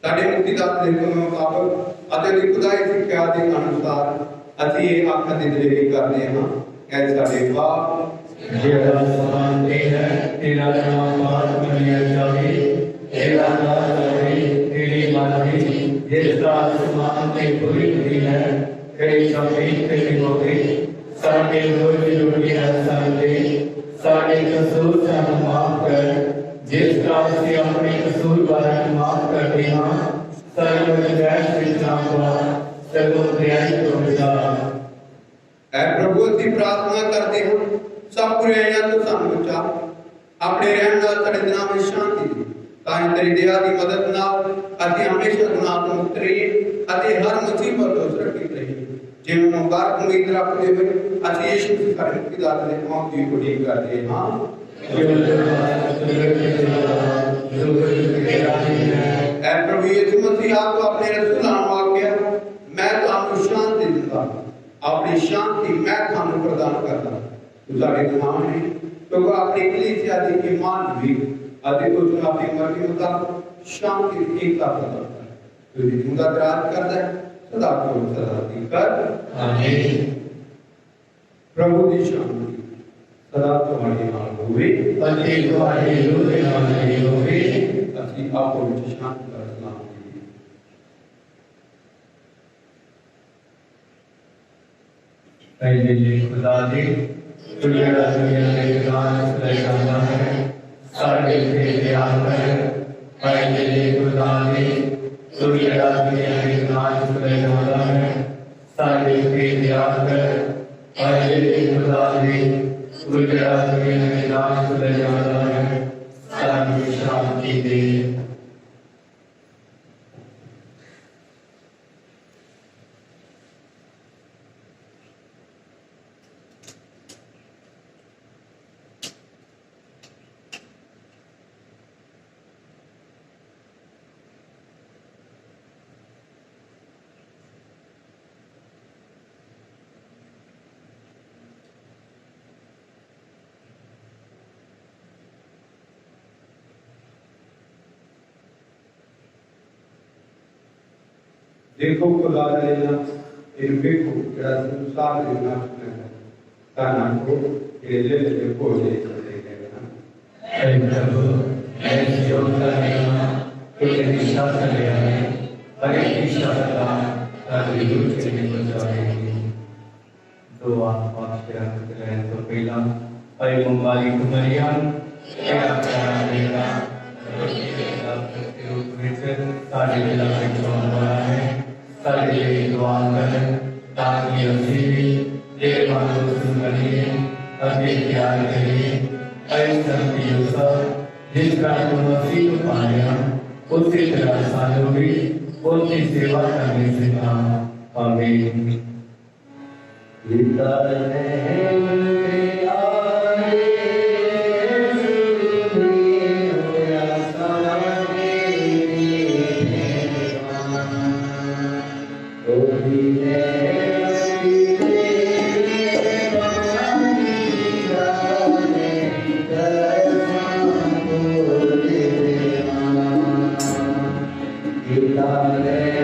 ਸਾਡੇ ਮੁਕਤੀਦਾਤਾ ਦੇ ਹੁਕਮ ਮੁਤਾਬਕ ਅਤੇ ਉਹਦੀ ਖੁਦਾਈ ਸਿੱਖਿਆ ਦੇ ਅਨੁਸਾਰ ਅਸੀਂ ਇਹ ਆਖਣ ਦੀ ਦਲੇਰੀ ਕਰਦੇ ਹਾਂ ਕਿ ਸਾਡੇ ਬਾਪ ਜਿਹੜਾ ਸਮਾਨ ਤੇ ਹੈ ਤੇਰਾ ਨਾਮ ਪਾਕ ਮੰਨਿਆ ਜਾਵੇ ਤੇਰਾ ਨਾਮ ਹੋਵੇ ਤੇਰੀ ਮਰਜ਼ੀ ਜਿਸ ਦਾ ਸਮਾਨ ਤੇ ਪੂਰੀ ਹੁੰਦੀ ਹੈ ਤੇਰੀ ਸ਼ਕਤੀ ਤੇ ਹੋਵੇ ਸਾਡੇ ਰੋਜ਼ ਰੋਟੀਆਂ ਸਾਡੇ ਸਾਡੇ ਕਸੂਰ ਸਾਨੂੰ ਮਾਫ ਕਰ ਜਿਸ ਤਰ੍ਹਾਂ ਅਸੀਂ ਆਪਣੇ ਕਸੂਰਵਾਰਾਂ ਨੂੰ ਮਾਫ ਕਰਦੇ ਹਾਂ ਸਾਡੇ ਵਿਦਿਆਰਥੀ ਵਿੱਚ ਨਾ ਪਾ ਸਗੋਂ ਦਇਆਈ ਤੋਂ ਬਚਾ। ਐ ਪ੍ਰਭੂ ਅਸੀਂ ਪ੍ਰਾਰਥਨਾ ਕਰਦੇ ਹਾਂ ਸਭ ਬੁਰਾਈਆਂ ਤੋਂ ਸਾਨੂੰ ਬਚਾ ਆਪਣੇ ਰਹਿਣ ਨਾਲ ਸਾਡੇ ਦਿਲਾਂ ਵਿੱਚ ਸ਼ਾਂਤੀ ਦੇ ਤਾਂ ਤੇਰੀ ਦਇਆ ਦੀ ਮਦਦ ਨਾਲ ਅਸੀਂ ਹਮੇਸ਼ਾ ਗੁਨਾਹ ਤੋਂ ਮੁਕਤ ਰਹੀਏ ਅਤੇ ਹਰ ਮੁਸੀਬਤ ਤੋਂ ਸੁਰੱਖਿਅਤ ਰਹੀਏ। जिवें मुबारक उम्मीद रखते हुए असीं यीशु मसीह साडे मुक्तिदाता दे आउण दी उਡੀਕ करदे हां। ऐ प्रभु यीशु मसीह आप अपने रसूलां नूं आख्या मैं तुहानूं शांति दिंदा अपनी शांति मैं तुहानूं प्रदान करदा। तू साडे गुलाम है तो अपनी कलीसिया दी ईमान भी आदि को अपनी मर्जी मुताबिक शांति एकता प्रदान कर तू जिंदा दराज करदा है सदा को सदा दी कर आमीन। प्रभु दी शांति सदा तुम्हारे नाल होवे अति तुम्हारे रूह दे नाल होवे। ਅਸੀਂ ਆਪੋ ਵਿੱਚ ਸ਼ਾਂਤੀ ਦਾ ਸਲਾਮ ਕਰੀਏ। पहले जी खुदा दी तू जेड़ा दुनिया के गान ले जाता है सारे पे ध्यान है। पहले जी खुदा दी तू जेड़ा दुनिया के गान ले जाता है सारे पे ध्यान है। पहले जी खुदा दी तू जेड़ा दुनिया के गान ले जाता है सारी शांति दे। देखो खुदा लेना इन देखो जरा संसार लेना है ताना को ये ले को ले चले गए ना। ऐ प्रभु ऐ योग्यता लेना तो दिशा ले आए पर दिशा का ताकि दूर चले जाएगी। दो आप करें तो पहला ऐ मुबारक मरियम क्या प्यारा लेना साढ़े वाला है साढ़े दुआ करें ताकि अभी भी देर मानो सुनिए अभी प्यार करिए ऐसा जिसका तुम मसीह पाया उसी तरह सालों भी उसी सेवा करने से कहा आमीन। Amen.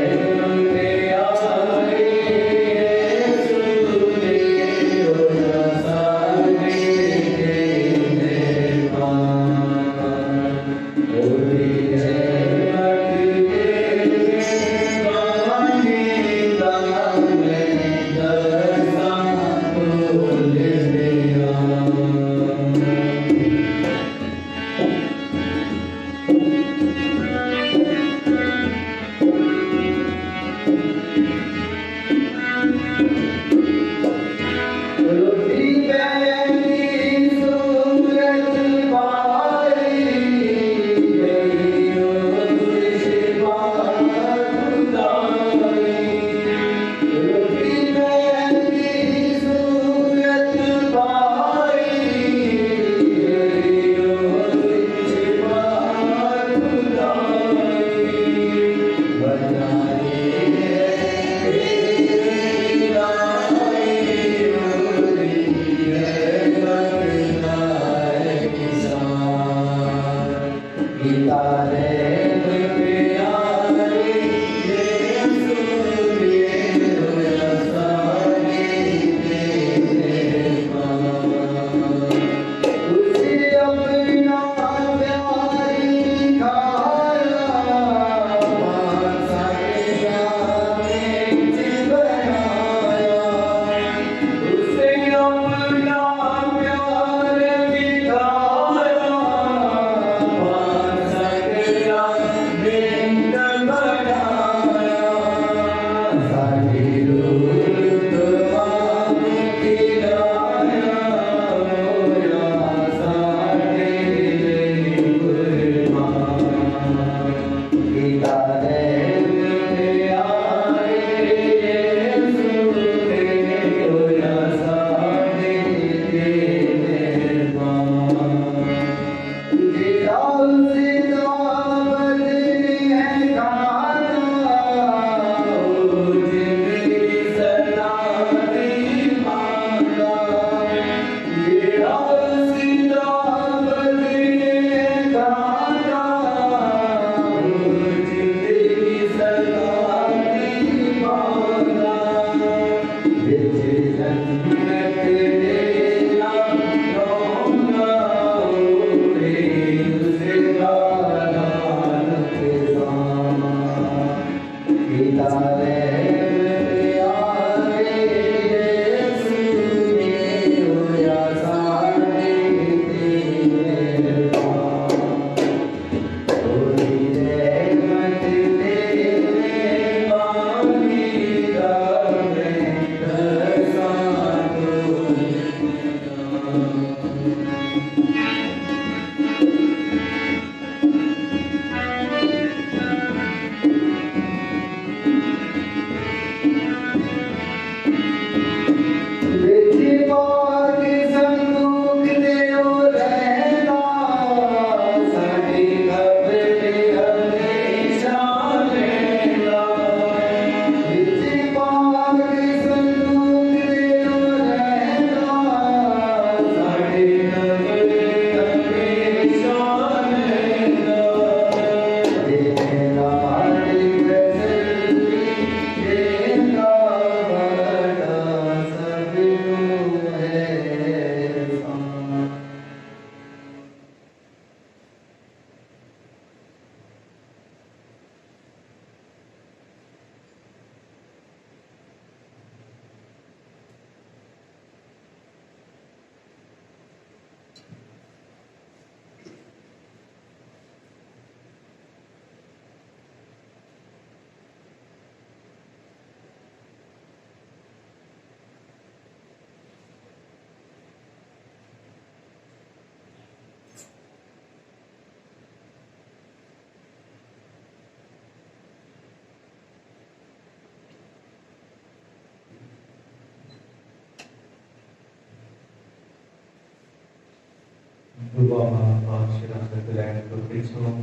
Rubama Bhashira Satyalan Kupichum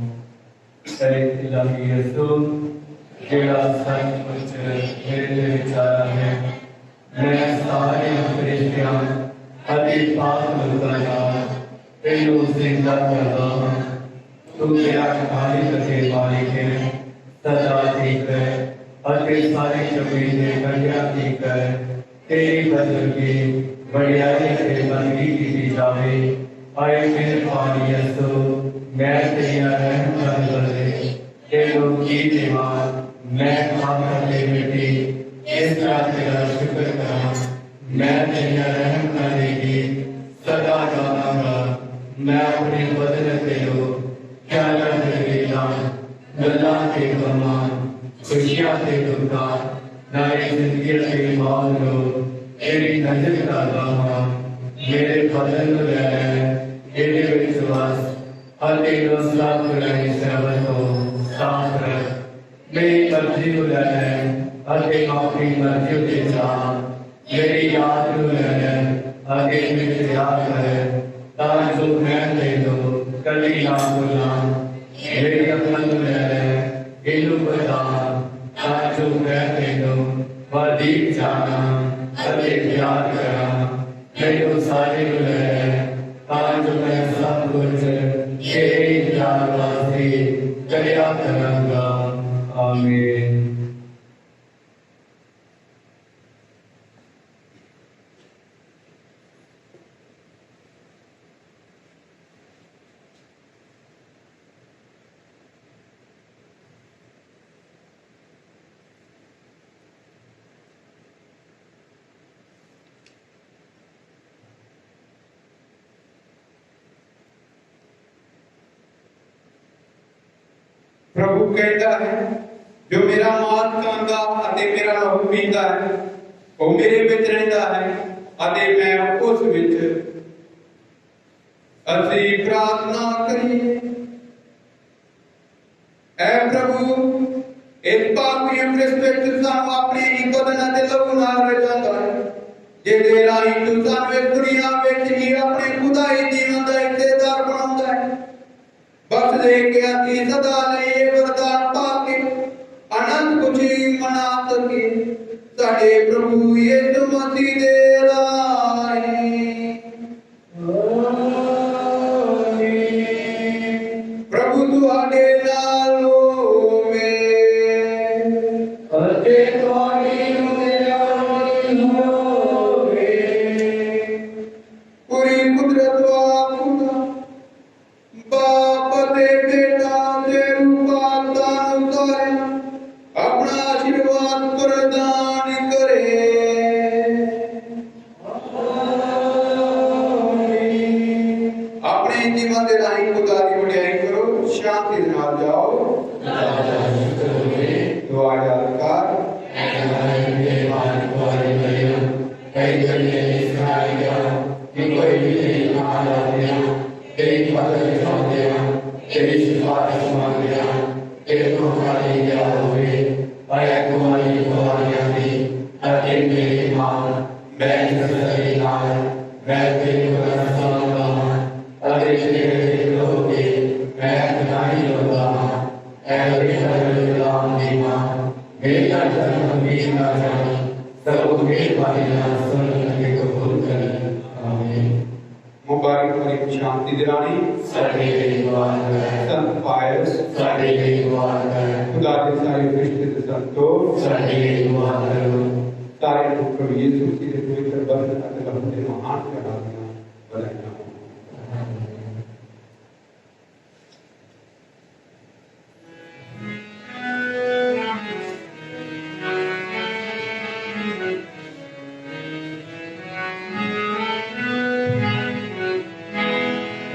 Sai Ilahi Yesu Jira Sai Kuch Mere Vichara Hai मैं सारे अपरिश्तियाँ अति पाप करता तेनु जिंदा करता हूँ तू मेरा खाली करके मालिक है सदा ठीक है अति सारी कबीले बढ़िया ठीक है तेरी बदल की बढ़ियाई से बंदगी की जावे आए मेरे पानी यसो मैं तेरा रहम कर दे तेनु की दीवार मैं काम करते बेटी इस रात तेरा शुक्र करा मैं तेरा रहम करेगी सदा गाऊंगा मैं अपने बदन तेरो क्या लगेगा गल्ला के कमान खुशियां ते दुखा नारी जिंदगी के माल लो तेरी नजर का गामा मेरे बदन में तेरे विश्वास हर तेरो साफ रहे सेवन को साफ रख मेरी मर्जी को अगे अपनी मर्जी के साथ मेरी याद को अगे मुझे याद है ताजो मैं दे दो कली ना बोला मेरी अकल में इलू बता ताजो मैं दे दो वदीक जाना अगे प्यार करा मेरे सारे ताजो मैं सब कुछ तेरी प्यार वास्ते करिया करूंगा आमीन। प्रभु कहता है जो मेरा मांस खांदा अते मेरा लहू पींदा है वो मेरे विच रहिंदा है अते मैं उस विच। असी प्रार्थना करिए। ऐ प्रभु इस पापी अमृत विच सानू अपने ही बदन ते लहू नाल रचांदा है जिहदे राही तू सानू इस दुनिया विच ही अपने खुदाई जीवन दा हिस्सेदार बनाउंदा है। बस दे के अति सदा लिए वरदान पाके आनंद खुशी मना सके साडे प्रभु यीशु मसीह दे प्रभु तुहाडे नाल होवे अते तुहाडी नाल होवे। सुनाई दिया कि कोई भी तेरी कहाँ जाते हैं, तेरी पकड़ दिखाते हैं, तेरी सिफारिश मांगते हैं, तेरे को हमारे क्या हुए, पर तुम्हारी कुमारियाँ थी, अति मेरी माँ, मैं सही नाम, मैं तेरी बदन सुनाता हूँ, अरे तेरे लोगे, मैं नहीं होता हूँ, ऐसे शरीर राम दी माँ, मेरा जन्म भी न जानी, सब मेरे भाई ना सुन के कबूल करें, आमीन। मुबारक मरी शांति दिलानी साढ़े लिए दुआ करें, संत पायस साढ़े लिए दुआ करें, खुदा के सारे रिश्ते संतो साढ़े लिए दुआ करो, सारे लोग प्रभु यीशु मसीह के पवित्र बंधन अतः हमने महान करारियां बनाया हो।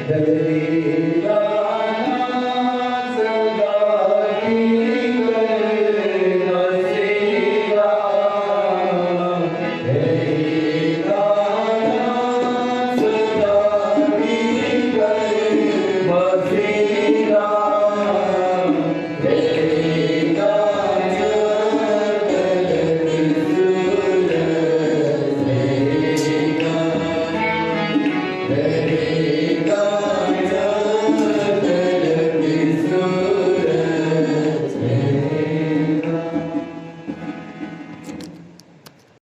जय